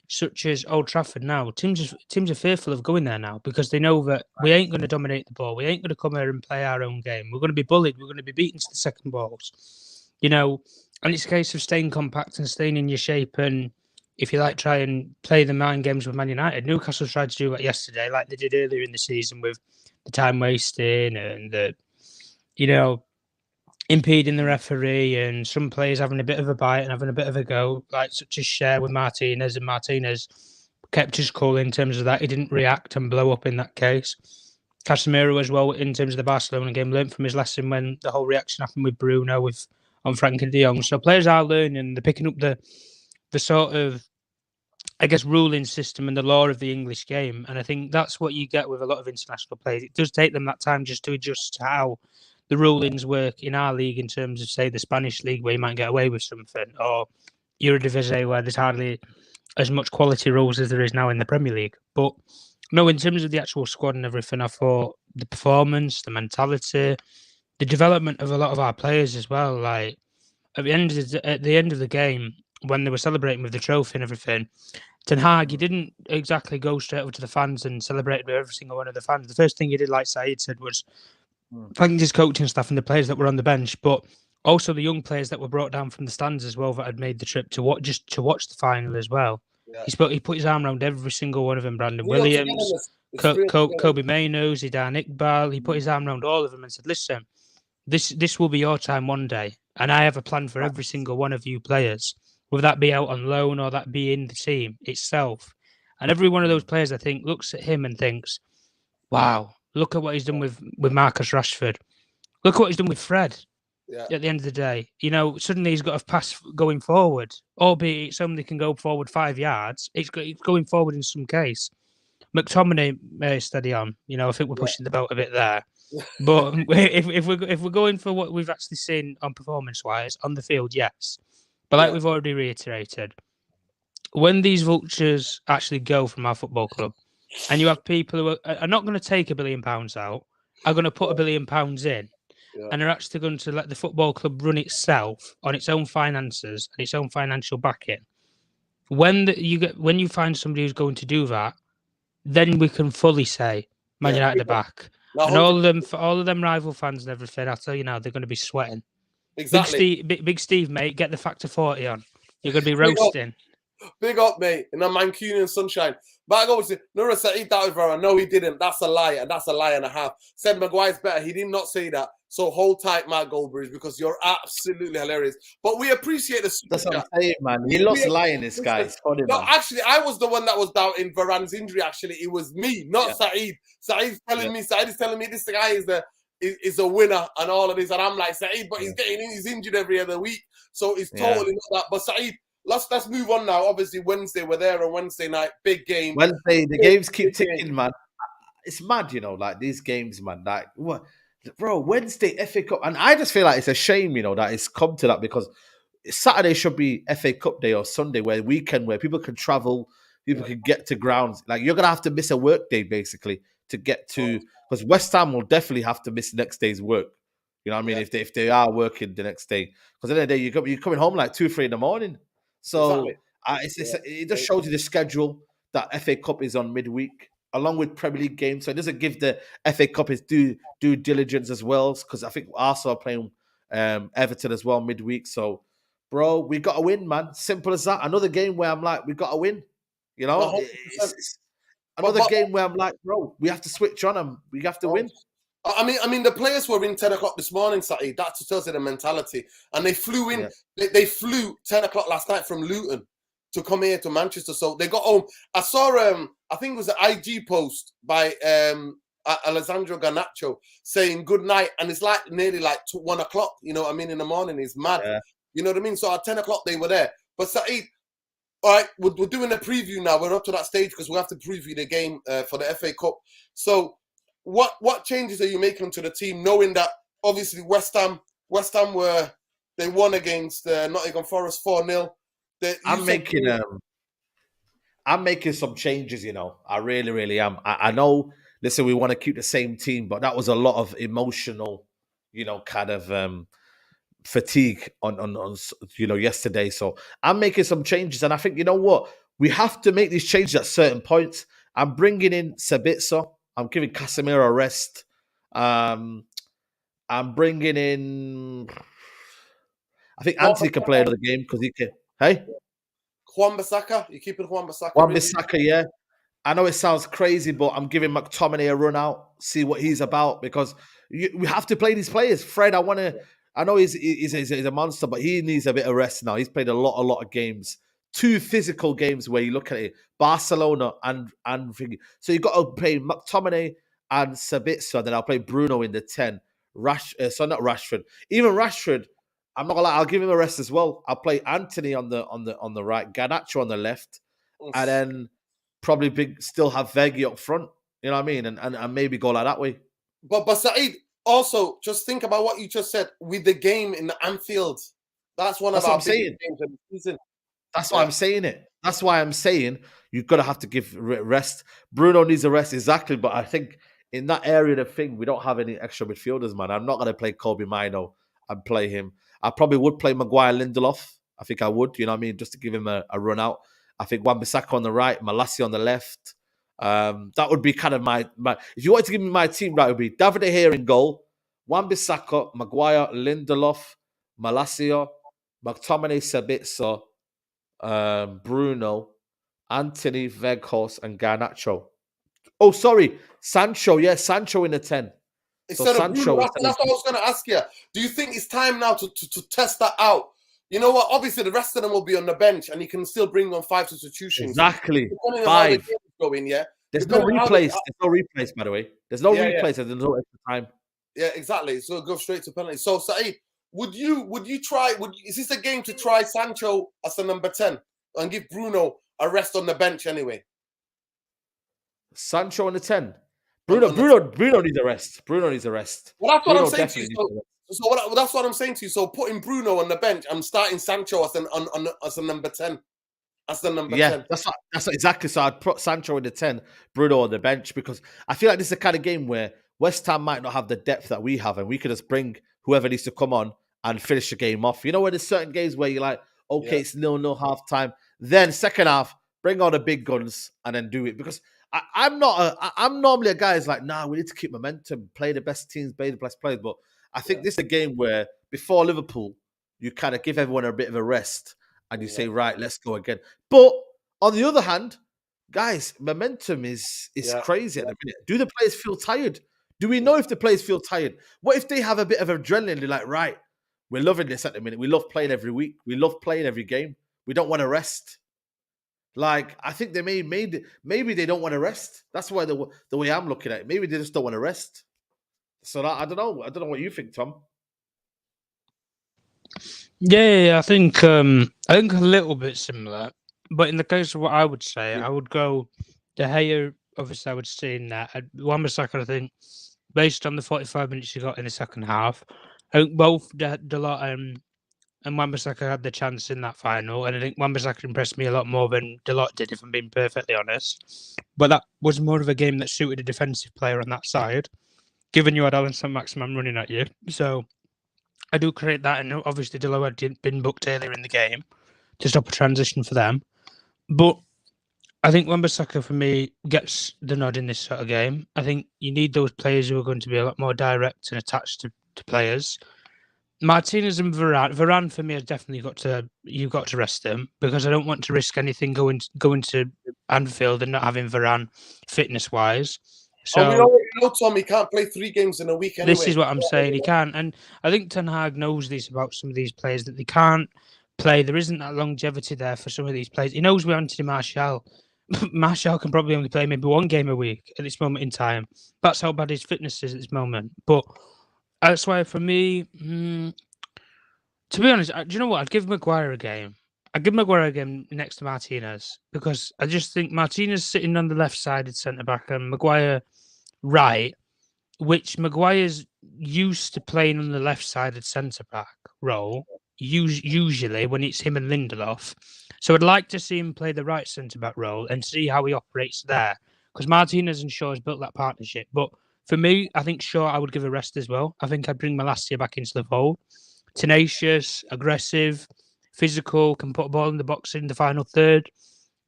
such as Old Trafford now, teams are fearful of going there now because they know that we ain't going to dominate the ball. We ain't going to come here and play our own game. We're going to be bullied. We're going to be beaten to the second balls. You know, And it's a case of staying compact and staying in your shape and, if you like, try and play the mind games with Man United. Newcastle tried to do that yesterday, like they did earlier in the season with the time wasting and the, impeding the referee and some players having a bit of a bite and having a bit of a go, like such as Cher with Martinez. And Martinez kept his cool in terms of that. He didn't react and blow up in that case. Casemiro as well, in terms of the Barcelona game, learned from his lesson when the whole reaction happened with Bruno on Frank and de Jong. So players are learning, they're picking up the sort of, I guess, ruling system and the law of the English game. And I think that's what you get with a lot of international players. It does take them that time just to adjust to how the rulings work in our league, in terms of, say, the Spanish league, where you might get away with something, or Eredivisie, where there's hardly as much quality rules as there is now in the Premier League. But no, in terms of the actual squad and everything, I thought the performance, the mentality, the development of a lot of our players as well. Like at the end of the game, when they were celebrating with the trophy and everything, Tenhag, he didn't exactly go straight over to the fans and celebrate with every single one of the fans. The first thing he did, like Saeed said, was thank his coaching staff and the players that were on the bench, but also the young players that were brought down from the stands as well, that had made the trip to watch the final as well. Yeah. He put his arm around every single one of them. Brandon Williams, Kobe Mainoo, Zidane Iqbal. He put his arm around all of them and said, "Listen, this will be your time one day, and I have a plan for every single one of you players, whether that be out on loan or that be in the team itself." And every one of those players, I think, looks at him and thinks, "Wow, look at what he's done with Marcus Rashford. Look at what he's done with Fred." Yeah. At the end of the day, suddenly he's got a pass going forward, albeit somebody can go forward 5 yards. It's going forward in some case. McTominay, steady on. I think we're pushing the boat a bit there. But if we're going for what we've actually seen on performance-wise on the field, yes. But like we've already reiterated, when these vultures actually go from our football club, and you have people who are not going to take £1 billion out, are going to put £1 billion in, and are actually going to let the football club run itself on its own finances and its own financial backing. When you find somebody who's going to do that, then we can fully say Man United are back. And all of them rival fans and everything, I'll tell you now, they're going to be sweating. Exactly. Big Steve, mate, get the factor 40 on. You're going to be roasting. Big up, mate, in the Mancunian sunshine. But I go with Nura Saeed doubted Varane. No, he didn't. That's a lie, and that's a lie and a half. Said Maguire's better. He did not say that. So hold tight, Matt Goldbridge, because you're absolutely hilarious. But we appreciate the super That's what I'm saying, man. He loves lying, this guy. It's funny, no, man. actually, I was the one that was doubting Varane's injury. Actually, it was me, not Saeed. Saeed is telling me this guy is a winner and all of this, and I'm like, Saeed, but he's injured every other week, so it's totally not that. But Saeed, let's move on now. Obviously, Wednesday, we're there on Wednesday night, big game. Wednesday, the games keep ticking, man. It's mad, like these games, man. Like what, bro? Wednesday FA Cup, and I just feel like it's a shame, that it's come to that, because Saturday should be FA Cup day or Sunday, where people can travel, people can get to grounds. Like you're gonna have to miss a work day basically to get to, because West Ham will definitely have to miss next day's work. You know what I mean? If they are working the next day, because at the end of the day you're coming home like 2-3 in the morning. So it just shows you the schedule that FA Cup is on midweek, along with Premier League games. So it doesn't give the FA Cup its due diligence as well, because I think Arsenal are playing Everton as well midweek. So, bro, we got to win, man. Simple as that. Another game where I'm like, we got to win. It's another game where I'm like, bro, we have to switch on and we have to win. I mean, the players were in 10 o'clock this morning, Saeed. That tells you the mentality. And they flew in. Yeah. They flew 10 o'clock last night from Luton to come here to Manchester. So they got home. I saw, I think it was an IG post by Alessandro Garnacho saying good night. And it's like nearly like 1 o'clock, you know what I mean, in the morning. It's mad. Yeah. You know what I mean? So at 10 o'clock, they were there. But Saeed, all right, we're doing a preview now. We're up to that stage because we have to preview the game for the FA Cup. So what changes are you making to the team, knowing that obviously West Ham they won against Nottingham Forest 4-0? I'm making some changes, I really, really am. I know, listen, we want to keep the same team, but that was a lot of emotional, kind of fatigue on yesterday. So I'm making some changes, and I think, what? We have to make these changes at certain points. I'm bringing in Sabitzer. I'm giving Casemiro a rest. I'm bringing in. I think Anthony can play another game because he can. Hey, Wan-Bissaka, you keeping Wan-Bissaka? Wan-Bissaka, yeah. I know it sounds crazy, but I'm giving McTominay a run out, see what he's about, because we have to play these players. Fred, I know he's a monster, but he needs a bit of rest now. He's played a lot of games, 2 physical games where you look at it, Barcelona and so you got to play McTominay and Sabitzer, then I'll play Bruno in the 10. Not Rashford. Even Rashford, I'm not gonna lie, I'll give him a rest as well. I'll play Anthony on the right, Garnacho on the left, and then probably still have Veggie up front. You know what I mean? And maybe go like that way. But Saeed, also just think about what you just said with the game in the Anfield. That's one of our biggest games of the season. That's why I'm saying it. That's why I'm saying you've got to have to give rest. Bruno needs a rest, exactly. But I think in that area of the thing, we don't have any extra midfielders, man. I'm not going to play Kobe Mino and play him. I probably would play Maguire Lindelof. I think I would, you know what I mean? Just to give him a run out. I think Wan-Bissaka on the right, Malassi on the left. That would be kind of my. If you wanted to give me my team, that would be David De Gea in goal, Wan-Bissaka, Maguire, Lindelof, Malassi, McTominay, Sabitzer, Bruno, Anthony, Weghorst, and Garnacho. Oh, sorry, Sancho. Yeah, Sancho in the 10. Instead of Bruno, that's what I was going to ask you. Do you think it's time now to test that out? You know what? Obviously, the rest of them will be on the bench, and you can still bring on 5 substitutions. Exactly. 5. Going, yeah. There's no replays. There's no replays, by the way. There's no replays, and there's no extra time. Yeah, exactly. So go straight to penalty. So Saeed, would you try? Is this a game to try Sancho as the number 10 and give Bruno a rest on the bench anyway? Sancho on the 10. Bruno needs a rest. Bruno needs a rest. Well, that's what I'm saying to you. That's what I'm saying to you. So putting Bruno on the bench, I'm starting Sancho as a number 10. That's the number 10. That's exactly. So I'd put Sancho in the 10, Bruno on the bench, because I feel like this is the kind of game where West Ham might not have the depth that we have, and we could just bring whoever needs to come on and finish the game off. You know, where there's certain games where you're like, okay, it's 0-0 half time. Then second half, bring on the big guns and then do it. Because I'm normally a guy who's like, nah, we need to keep momentum, play the best teams, play the best players. But I think this is a game where before Liverpool, you kind of give everyone a bit of a rest and you say, right, let's go again. But on the other hand, guys, momentum is crazy at the minute. Do the players feel tired? Do we know if the players feel tired? What if they have a bit of adrenaline? They're like, right, we're loving this at the minute. We love playing every week. We love playing every game. We don't want to rest. Like, I think they maybe they don't want to rest. That's why the way I'm looking at it. Maybe they just don't want to rest. So I don't know. I don't know what you think, Tom. Yeah. I think a little bit similar. But in the case of what I would say, I would go De Gea. Obviously, I would say in that. Wan-Bissaka, I think, based on the 45 minutes he got in the second half, I think both Dalot and Wan-Bissaka had the chance in that final, and I think Wan-Bissaka impressed me a lot more than Dalot did, if I'm being perfectly honest. But that was more of a game that suited a defensive player on that side, given you had Alan Saint-Maximin running at you. So I do create that, and obviously Dalot had been booked earlier in the game to stop a transition for them. But I think Wan-Bissaka, for me, gets the nod in this sort of game. I think you need those players who are going to be a lot more direct and attached to players. Martinez and Varane for me has definitely you've got to rest them, because I don't want to risk anything going to Anfield and not having Varane fitness wise. So we know Tom, he can't play 3 games in a week anyway. This is what I'm saying. He can't, and I think Tenhag knows this about some of these players, that they can't play. There isn't that longevity there for some of these players. He knows with Anthony Martial. Martial can probably only play maybe 1 game a week at this moment in time. That's how bad his fitness is at this moment. But that's why, for me, to be honest, do you know what? I'd give Maguire a game. I'd give Maguire a game next to Martinez, because I just think Martinez sitting on the left-sided centre-back and Maguire right, which Maguire's used to playing on the left-sided centre-back role, usually when it's him and Lindelof. So I'd like to see him play the right centre-back role and see how he operates there, because Martinez and Shaw has built that partnership. But for me, I think Shaw I would give a rest as well. I think I'd bring Malassia back into the fold. Tenacious, aggressive, physical, can put a ball in the box in the final third.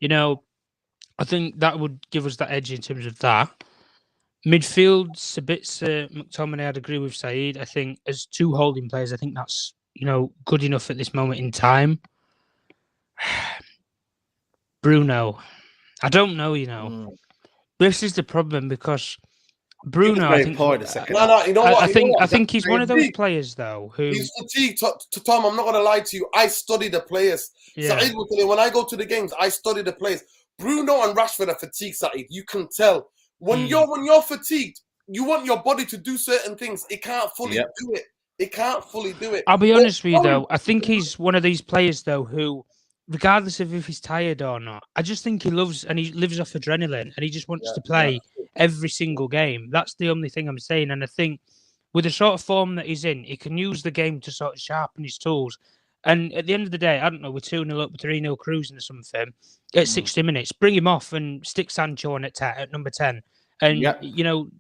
You know, I think that would give us that edge in terms of that. Midfield, Sabitzer, McTominay, I'd agree with Saeed. I think as 2 holding players, I think that's good enough at this moment in time. Bruno, I don't know. This is the problem because Bruno, I think, poor in the second no, half. you know what? I think he's one of those players though who he's fatigued. Tom, I'm not going to lie to you. I study the players. Yeah. Saeed will tell you, when I go to the games, I study the players. Bruno and Rashford are fatigued, Saeed. You can tell when you're fatigued. You want your body to do certain things. It can't fully do it. It can't fully do it. I'll be honest with you though. I think he's one of these players though who, regardless of if he's tired or not, I just think he loves and he lives off adrenaline and he just wants to play every single game. That's the only thing I'm saying. And I think with the sort of form that he's in, he can use the game to sort of sharpen his tools. And at the end of the day, I don't know, we're 2-0 up, 3-0 cruising or something. At 60 minutes, bring him off and stick Sancho on at number 10. And,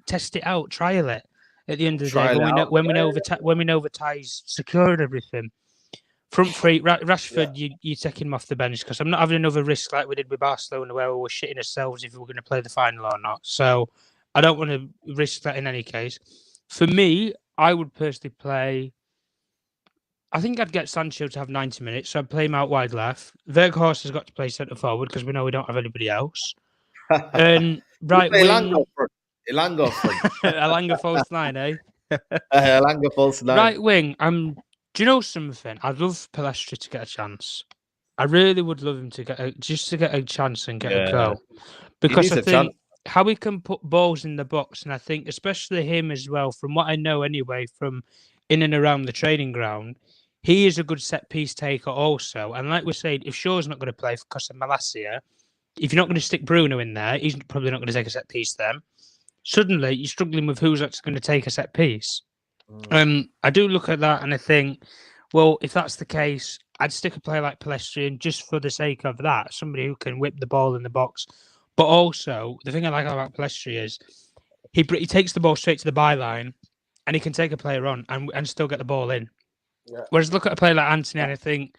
test it out, trial it. At the end of the day, when we know the ties secured everything. Front three, Rashford, you're taking him off the bench because I'm not having another risk like we did with Barcelona where we were shitting ourselves if we were going to play the final or not. So I don't want to risk that in any case. For me, I would personally play. I think I'd get Sancho to have 90 minutes, so I'd play him out wide left. Weghorst has got to play centre forward because we know we don't have anybody else. And right wing, Elanga front. Elanga false 9, eh? Elanga false 9. Right wing, do you know something? I'd love Palestri to get a chance. I really would love him to get a chance and get a go. Because I think how he can put balls in the box, and I think especially him as well, from what I know anyway, from in and around the training ground, he is a good set piece taker also. And like we said, if Shaw's not going to play because of Malacia, if you're not going to stick Bruno in there, he's probably not going to take a set piece then. Suddenly, you're struggling with who's actually going to take a set piece. I do look at that and I think, well, if that's the case, I'd stick a player like Palestri just for the sake of that, somebody who can whip the ball in the box. But also, the thing I like about Palestri is he takes the ball straight to the byline and he can take a player on and still get the ball in. Yeah. Whereas look at a player like Anthony and I think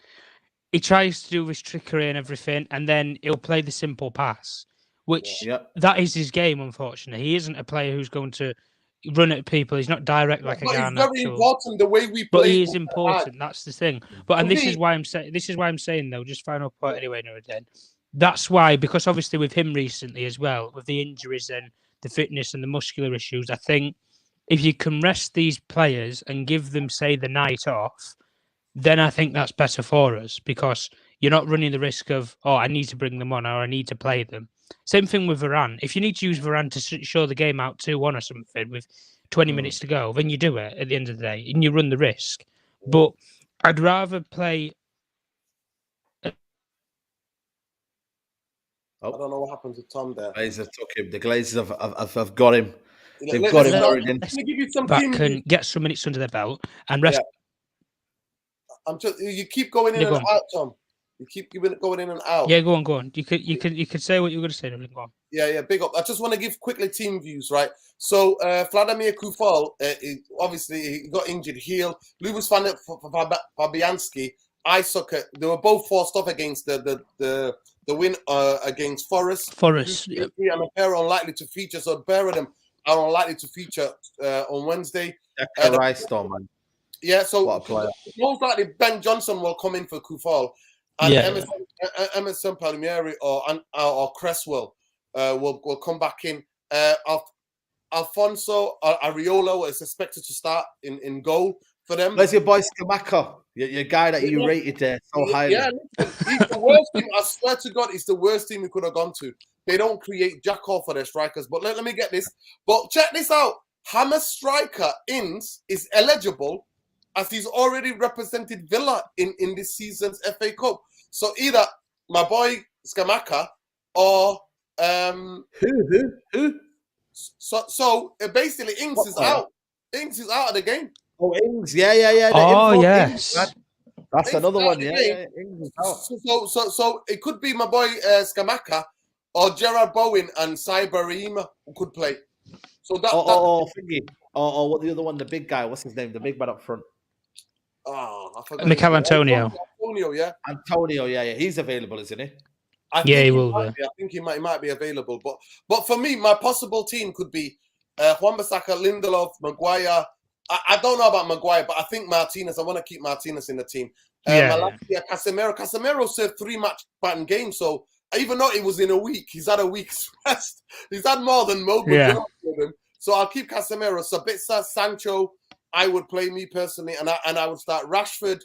he tries to do his trickery and everything and then he'll play the simple pass, which that is his game, unfortunately. He isn't a player who's going to run at people. He's not direct like a Garnacho. It's very important the way we play. But he is important. That's the thing. But this is why I'm saying though. Just final point anyway, Nuruddin. That's why, because obviously with him recently as well, with the injuries and the fitness and the muscular issues, I think if you can rest these players and give them, say, the night off, then I think that's better for us because you're not running the risk of, I need to bring them on or I need to play them. Same thing with Varane. If you need to use Varane to show the game out 2-1 or something with 20 minutes to go, then you do it at the end of the day and you run the risk. But I'd rather play. I don't know what happened to Tom there. Glazers took him. The Glazers have got him. They've got him. Let me give you some that can get some minutes under their belt and rest. Yeah. You keep going in and out, Tom. You keep going in and out. Yeah, go on. You could say what you were going to say. Go on. Yeah, big up. I just want to give quickly team views, right? So Vladimir Kufal, obviously he got injured. Heel. Lubos Fabianski, Isaac. They were both forced off against the win against Forest. Yeah. And a pair are unlikely to feature. So a pair of them are unlikely to feature on Wednesday. Man. Yeah, so most likely Ben Johnson will come in for Kufal. And Emerson Palmieri or Cresswell will come back in. Alfonso Areola is expected to start in goal for them. Where's your boy Skamaka? Your guy that you rated there so highly. Yeah, he's the worst team. I swear to God, it's the worst team we could have gone to. They don't create jack off for their strikers. But let me get this. But check this out. Hamas striker Ings is eligible as he's already represented Villa in this season's FA Cup. So either my boy Skamaka or who? So basically Ings is out. Ings is out of the game. Oh, Ings, yeah. Oh, yes. That's another one. Yeah. Ings is out. So it could be my boy Skamaka or Gerard Bowen and Cyberima who could play. So that or what the other one, the big guy, what's his name? The big man up front. I forgot. Mikel Antonio. Antonio, yeah. He's available, isn't he? He will be. I think he might be available. But for me, my possible team could be Wan-Bissaka, Lindelof, Maguire, I don't know about Maguire, but I think Martinez. I want to keep Martinez in the team. Casemiro. Casemiro served 3-match ban game, so even though it was in a week, he's had a week's rest. He's had more than Mo with him. So I'll keep Casemiro. Sabitzer, Sancho, I would play me personally, and I would start Rashford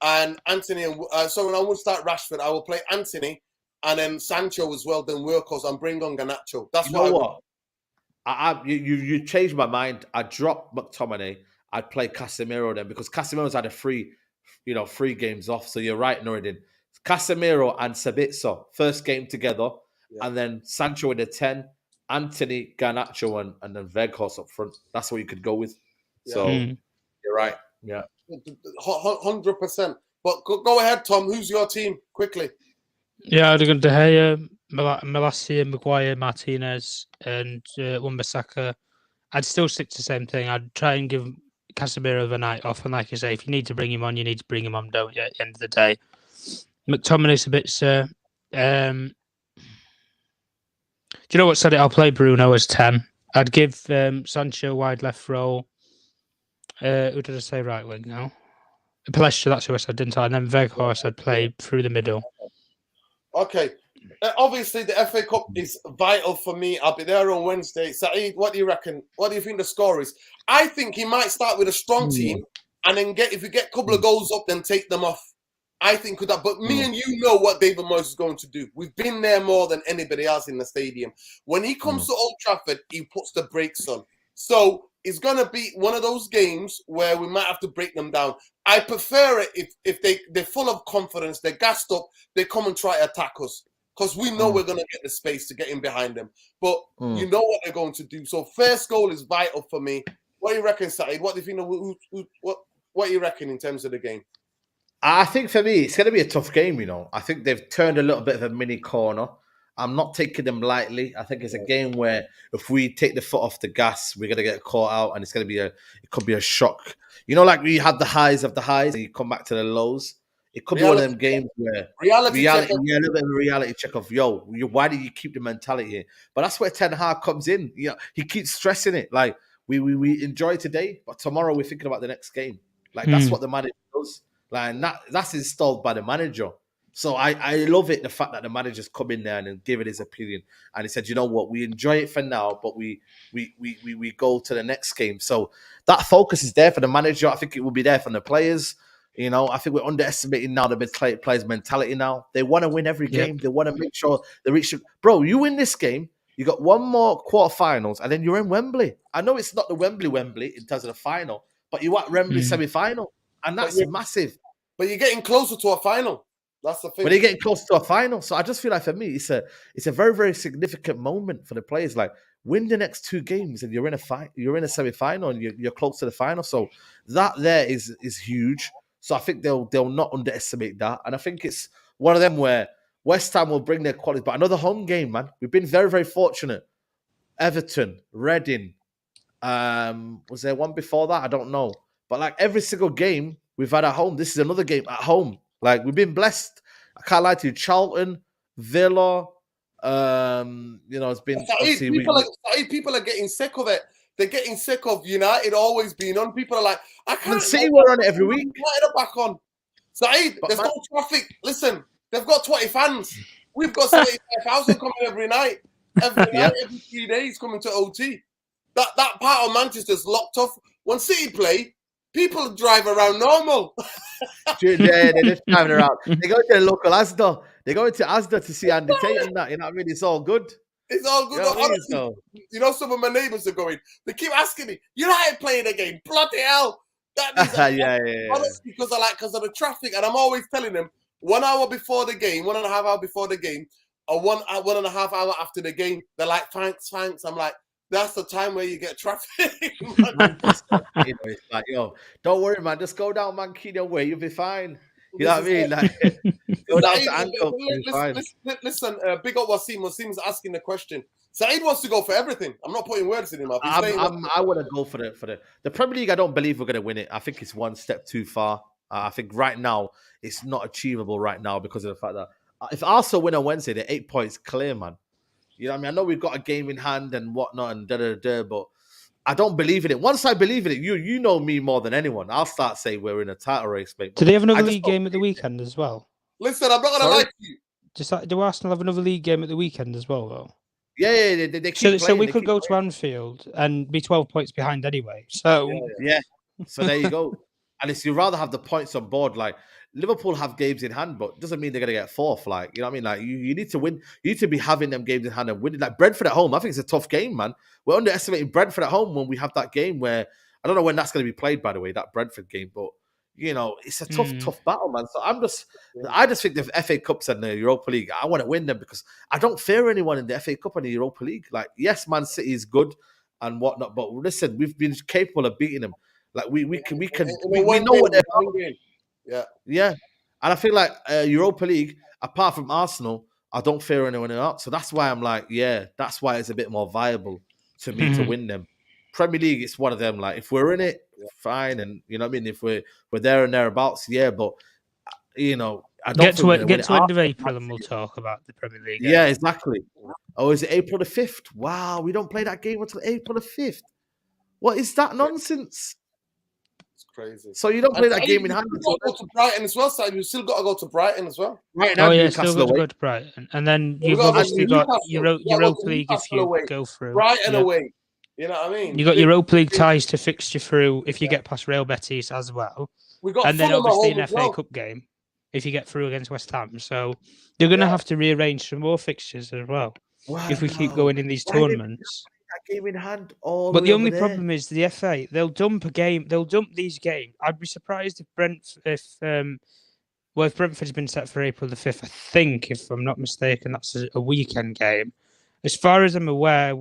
and Anthony. So when I would start Rashford, I will play Anthony and then Sancho as well, then Workhorse and bring on Garnacho. That's what you changed my mind. I dropped McTominay. I'd play Casemiro then because Casemiro's had a free games off. So you're right, Nuruddin. Casemiro and Sabitzer, first game together, and then Sancho in the 10, Anthony, Garnacho, and then Weghorst up front. That's what you could go with. Yeah. So you're right. Yeah. 100%. But go ahead, Tom. Who's your team? Quickly. Yeah, I'd go De Gea, Malacia, Maguire, Martinez, and Wan-Bissaka. I'd still stick to the same thing. I'd try and give Casemiro the night off, and like you say, if you need to bring him on, you need to bring him on, don't you, at the end of the day? McTominay's a bit, do you know what, said it? I'll play Bruno as 10. I'd give Sancho wide left role. Who did I say right wing now? Palestra, that's who I said, didn't I? And then Weghorst I'd play through the middle. Okay. Obviously, the FA Cup is vital for me. I'll be there on Wednesday. Saeed, what do you reckon? What do you think the score is? I think he might start with a strong team and then if we get a couple of goals up, then take them off. I think that. But me and you know what David Moyes is going to do. We've been there more than anybody else in the stadium. When he comes to Old Trafford, he puts the brakes on. So it's going to be one of those games where we might have to break them down. I prefer it if they're full of confidence, they're gassed up, they come and try to attack us. Because we know we're going to get the space to get in behind them. But you know what they're going to do. So first goal is vital for me. What do you reckon, Saeed? What do you think? What do you reckon in terms of the game? I think for me, it's going to be a tough game, I think they've turned a little bit of a mini corner. I'm not taking them lightly. I think it's a game where if we take the foot off the gas, we're going to get caught out and it could be a shock. Like we had the highs of the highs and you come back to the lows. It could be one of them games where a little bit of a reality check of, why do you keep the mentality here? But that's where Tenhag comes in. He keeps stressing it. Like, we enjoy today, but tomorrow we're thinking about the next game. Like, that's what the manager does. Like, and that's installed by the manager. So I love it, the fact that the manager's come in there and give it his opinion. And he said, you know what, we enjoy it for now, but we go to the next game. So that focus is there for the manager. I think it will be there from the players. I think we're underestimating now the players' mentality now. They want to win every game. They want to make sure they reach. Bro, you win this game, you got one more quarterfinals, and then you're in Wembley. I know it's not the Wembley in terms of the final, but you're at Wembley semi-final, and that's massive. But you're getting closer to a final. That's the thing. But they're getting close to a final. So I just feel like for me, it's a very, very significant moment for the players. Like, win the next 2 games and you're in a semi-final and you're close to the final. So that there is huge. So I think they'll not underestimate that. And I think it's one of them where West Ham will bring their qualities. But another home game, man. We've been very, very fortunate. Everton, Reading. Was there one before that? I don't know. But like every single game we've had at home, this is another game at home. Like, we've been blessed. I can't lie to you. Charlton, Villa, it's been... People are getting sick of it. They're getting sick of United always being on. People are like, I can't... See, we're on it every week. United are back on. Saeed, there's no traffic. Listen, they've got 20 fans. We've got 75,000 coming every night. Every night, every 3 days coming to OT. That part of Manchester's locked off. When City play, people drive around normal. They're just driving around. They go to the local Asda. They go to Asda to see Andy Tate and that. It's all good. It's all good. Honestly, some of my neighbours are going. They keep asking me, United playing again? Bloody hell! That is honestly because of the traffic, and I'm always telling them 1 hour before the game, 1.5 hours before the game, or 1.5 hours after the game. They're like, thanks. I'm like, that's the time where you get traffic. It's like, don't worry, man. Just go down Mankido way. You'll be fine. You know what I mean? Like, go down to Anfield. Listen, big up Wasim. Wasim's asking the question. Saeed wants to go for everything. I'm not putting words in him. I want to go for the Premier League. I don't believe we're going to win it. I think it's one step too far. I think right now it's not achievable right now because of the fact that if Arsenal win on Wednesday, they're 8 points clear, man. You know what I mean? I know we've got a game in hand and whatnot and but I don't believe in it. Once I believe in it, you know me more than anyone. I'll start saying we're in a title race, mate. Do they have another I just league don't game at the believe it. weekend as well? Listen, I'm not gonna Sorry? lie to you. Do Arsenal have another league game at the weekend as well, though? Yeah, they keep playing. So we they could keep go to playing. Anfield and be 12 points behind anyway. So Yeah. So there you go. And it's you rather have the points on board. Like Liverpool have games in hand, but doesn't mean they're gonna get fourth. Like, you know what I mean? Like you need to win. You need to be having them games in hand and winning. Like Brentford at home, I think it's a tough game, man. We're underestimating Brentford at home when we have that game where I don't know when that's gonna be played, by the way, that Brentford game, but you know, it's a tough battle, man. So I just think the FA Cups and the Europa League, I want to win them because I don't fear anyone in the FA Cup and the Europa League. Like, yes, Man City is good and whatnot, but listen, we've been capable of beating them. Like we know what they're about. Yeah. And I feel like Europa League, apart from Arsenal, I don't fear anyone else. So that's why I'm like, yeah, that's why it's a bit more viable to me to win them. Premier League, it's one of them. Like if we're in it, fine, and you know what I mean. If we're there and thereabouts, yeah. But you know, I don't get to think get to end of April and we'll talk about the Premier League. Yeah, exactly. Oh, is it April the 5th? Wow, we don't play that game until April the 5th. What is that nonsense? It's crazy. So you don't play that game in hand. You got to go to Brighton as well, Sam. You still got to go to Brighton as well. Right now, still got to go to Brighton, and then you've obviously got Europa League if you go through. Brighton away. You know what I mean? You got Europa League ties to fixture through if you get past Real Betis as well. We got and then obviously an FA Cup game if you get through against West Ham. So they're going to have to rearrange some more fixtures as well if we keep going in these tournaments. That game in hand, but the only problem is the FA. They'll dump a game. They'll dump these games. I'd be surprised if Brentford's been set for April the 5th. I think, if I'm not mistaken, that's a weekend game. As far as I'm aware,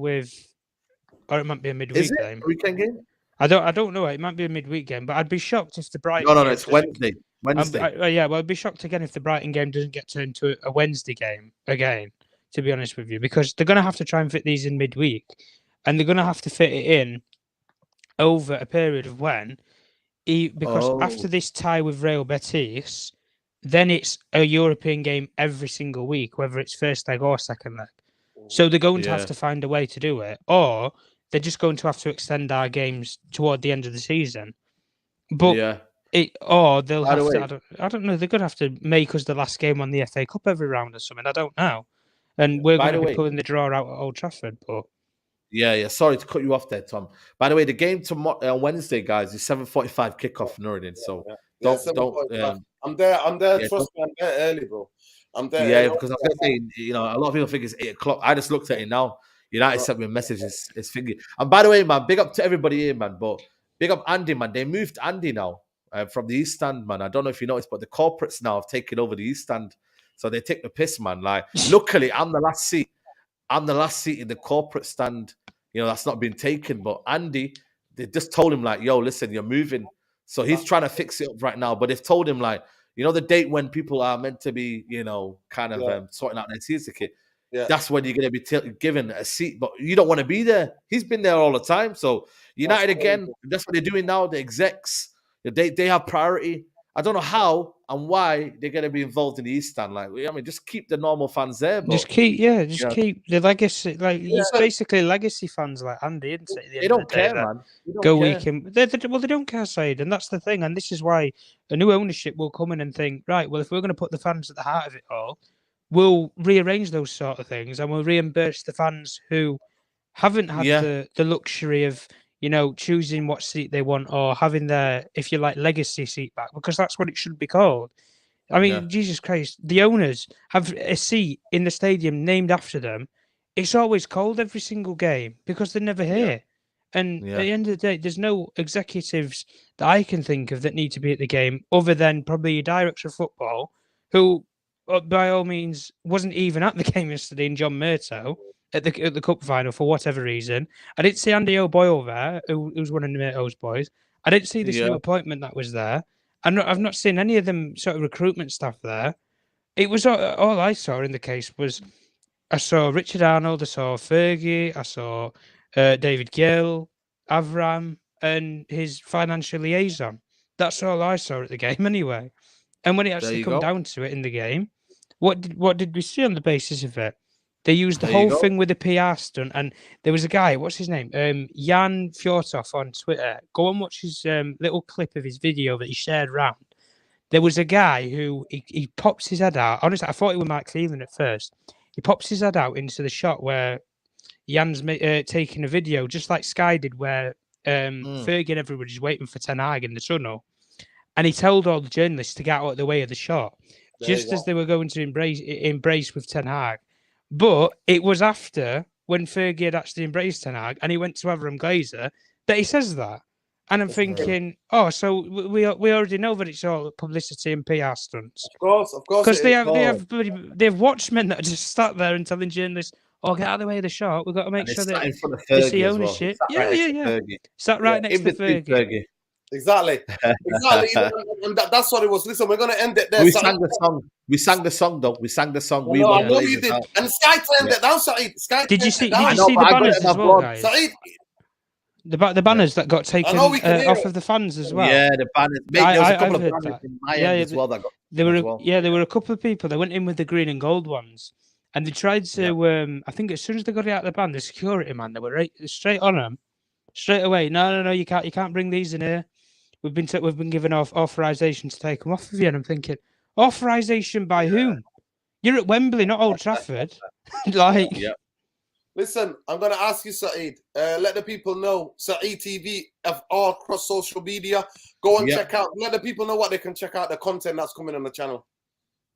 or it might be a midweek game. A weekend game? I don't know. It might be a midweek game, but I'd be shocked if the Brighton. No, it's Wednesday. I'd be shocked again if the Brighton game doesn't get turned to a Wednesday game again. To be honest with you, because they're going to have to try and fit these in midweek, and they're going to have to fit it in over a period of when, because after this tie with Real Betis, then it's a European game every single week, whether it's first leg or second leg. So they're going to have to find a way to do it, or they're just going to have to extend our games toward the end of the season. But they'll have to. I don't know. They're going to have to make us the last game on the FA Cup every round or something. I don't know. And we're going to be pulling the draw out at Old Trafford. But yeah. Sorry to cut you off there, Tom. By the way, the game tomorrow on Wednesday, guys, is 7:45 kickoff. Nuruddin. So don't. I'm there. Trust me, I'm there early, bro. I'm there. Yeah, because I was saying, a lot of people think it's 8:00. I just looked at it now. United sent me a message. It's thingy. And by the way, man, big up to everybody here, man. But big up Andy, man. They moved Andy now from the East Stand, man. I don't know if you noticed, but the corporates now have taken over the East Stand. So they take the piss, man. Like, luckily, I'm the last seat. I'm the last seat in the corporate stand. That's not been taken. But Andy, they just told him, like, yo, listen, you're moving. So he's trying to fix it up right now. But they've told him, like, the date when people are meant to be, sorting out their season ticket. Yeah. That's when you're going to be given a seat, but you don't want to be there. He's been there all the time. So United again, that's what they're doing now. The execs, they have priority. I don't know how and why they're going to be involved in the East Stand. Like, I mean, just keep the normal fans there. But, keep the legacy. Like, it's basically legacy fans like Andy, isn't it? They don't care, man. Weekend. They don't care, Said, and that's the thing. And this is why a new ownership will come in and think, right, well, if we're going to put the fans at the heart of it all, we'll rearrange those sort of things and we'll reimburse the fans who haven't had the luxury of, choosing what seat they want or having their, if you like, legacy seat back, because that's what it should be called. I mean, Jesus Christ, the owners have a seat in the stadium named after them. It's always cold every single game because they're never here. And at the end of the day, there's no executives that I can think of that need to be at the game other than probably your director of football, who by all means wasn't even at the game yesterday, in John Murto at the cup final for whatever reason. I didn't see Andy O'Boyle there, who's one of Murto's boys. I didn't see this new appointment that was there. I've not seen any of them sort of recruitment staff there. It was all I saw in the case was I saw Richard Arnold, I saw Fergie, I saw David Gill, Avram, and his financial liaison. That's all I saw at the game anyway. And when it actually come down to it in the game, what did we see on the basis of it? They used the There you whole go. thing with the PR stunt, and there was a guy. What's his name? Jan Fjortov on Twitter. Go and watch his little clip of his video that he shared around. There was a guy who he pops his head out. Honestly, I thought it was Mike Cleveland at first. He pops his head out into the shot where Jan's taking a video, just like Sky did, where Fergie and everybody's waiting for Tenhag in the tunnel. And he told all the journalists to get out of the way of the shot, just as they were going to embrace with Tenhag. But it was after, when Fergie had actually embraced Tenhag and he went to Avram Glazer, that he says that. And I'm thinking, oh, so we already know that it's all publicity and PR stunts. Of course. Because they have watchmen that are just sat there and telling journalists, "Oh, get out of the way of the shot. We've got to make sure that in front of they see Fergie ownership." as well. Yeah. Sat right next to Fergie. Exactly. And that's what it was. Listen, we're going to end it there. We sang the song. We sang the song, though. We sang the song. I know you did. And Sky turned it down, Saeed. Did you see the banners as well, guys? Saeed, the banners that got taken off of the fans as well. Yeah, the banners. Mate, there was a couple of banners in my end as well that got there were a couple of people that went in with the green and gold ones, and they tried to. I think as soon as they got it out of the band, the security man, they were straight on them, straight away. No, you can't bring these in here. We've been given authorization to take them off of you, and I'm thinking, authorization by whom? You're at Wembley, not Old Trafford. Listen, I'm going to ask you, Saeed. Let the people know, Saeed TV, all across social media. Go and check out. Let the people know what they can check out, the content that's coming on the channel.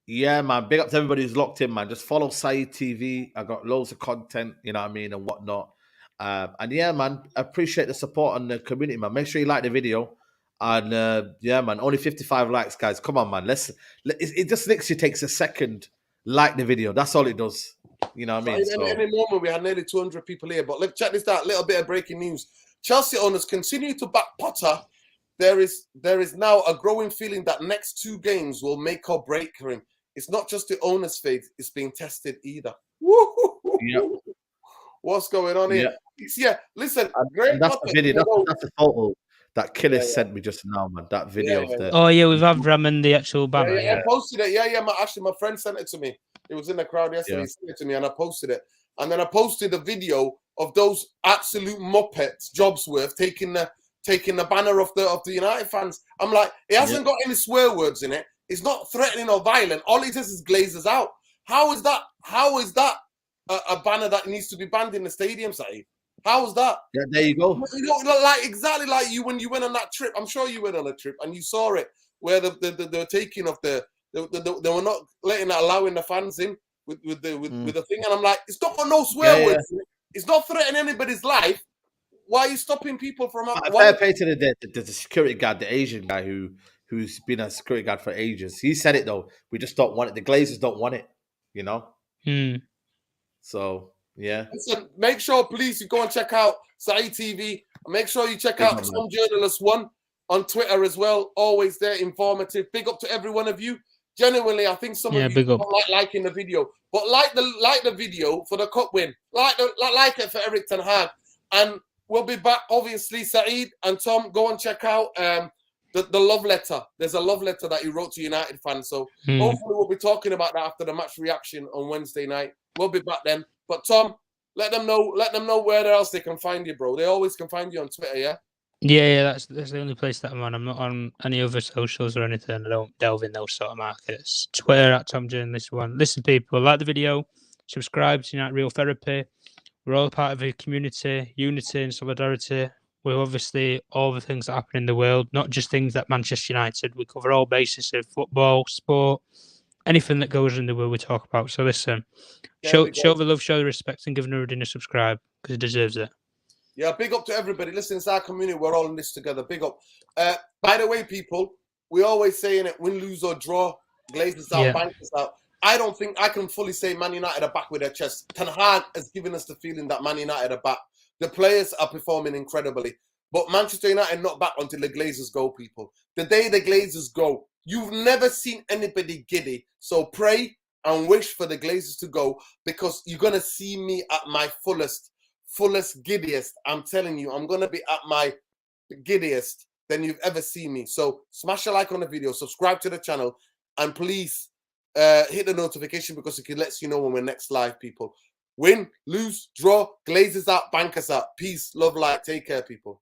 Yeah, man. Big up to everybody who's locked in, man. Just follow Saeed TV. I got loads of content, you know what I mean, and whatnot. And yeah, man, I appreciate the support on the community, man. Make sure you like the video. And yeah, man, only 55 likes, guys. Come on, man. It just literally takes a second. Like the video. That's all it does. You know what I mean? In any moment, we had nearly 200 people here. But let's check this out. Little bit of breaking news. Chelsea owners continue to back Potter. There is now a growing feeling that next 2 games will make or break him. It's not just the owner's faith; it's being tested either. Yep. What's going on here? Yeah, listen. And that's the video. That's the photo that Killer sent me just now, man. That video of the. Oh yeah, with Avram and the actual banner. I posted it. Actually, my friend sent it to me. It was in the crowd yesterday. He sent it to me, and I posted it. And then I posted a video of those absolute muppets, Jobsworth, taking the banner of the United fans. I'm like, it hasn't got any swear words in it. It's not threatening or violent. All it says is Glazers out. How is that a banner that needs to be banned in the stadium, Saeed? How was that? Yeah, there you go. Like exactly like you when you went on that trip. I'm sure you went on a trip and you saw it where the taking of they were not allowing the fans in with the thing, and I'm like, it's not got no swear words. Yeah. It's not threatening anybody's life. Why are you stopping people from? Fair play to the security guard, the Asian guy who's been a security guard for ages. He said it though. We just don't want it. The Glazers don't want it. You know. So. Yeah. Listen, make sure, please, you go and check out Saeed TV. Make sure you check out Some Journalist One on Twitter as well. Always there, informative. Big up to every one of you. Genuinely, I think some of you don't like liking the video, but like the video for the cup win. Like it for Eric Tenhag. And we'll be back, obviously, Saeed and Tom. Go and check out the love letter. There's a love letter that he wrote to United fans. So hopefully we'll be talking about that after the match reaction on Wednesday night. We'll be back then. But Tom, let them know where else they can find you, bro. They always can find you on Twitter, yeah? Yeah, that's the only place that I'm on. I'm not on any other socials or anything. I don't delve in those sort of markets. Twitter at Tom Journalist One. Listen, people, like the video, subscribe to United Real Therapy. We're all part of a community, unity and solidarity. We're obviously all the things that happen in the world, not just things that Manchester United. We cover all bases of football, sport, anything that goes in the world we talk about. So listen, show the love, show the respect, and give Nuruddin a subscribe because he deserves it. Yeah, big up to everybody. Listen, it's our community. We're all in this together. Big up. By the way, people, we always saying it, win, lose, or draw, Glazers out, Bankers out. I don't think I can fully say Man United are back with their chest. Tenhag has given us the feeling that Man United are back. The players are performing incredibly. But Manchester United not back until the Glazers go, people. The day the Glazers go, you've never seen anybody giddy. So pray and wish for the Glazers to go because you're going to see me at my fullest, giddiest. I'm telling you, I'm going to be at my giddiest than you've ever seen me. So smash a like on the video, subscribe to the channel, and please hit the notification because it can let you know when we're next live, people. Win, lose, draw, Glazers out, bankers out. Peace, love, light. Take care, people.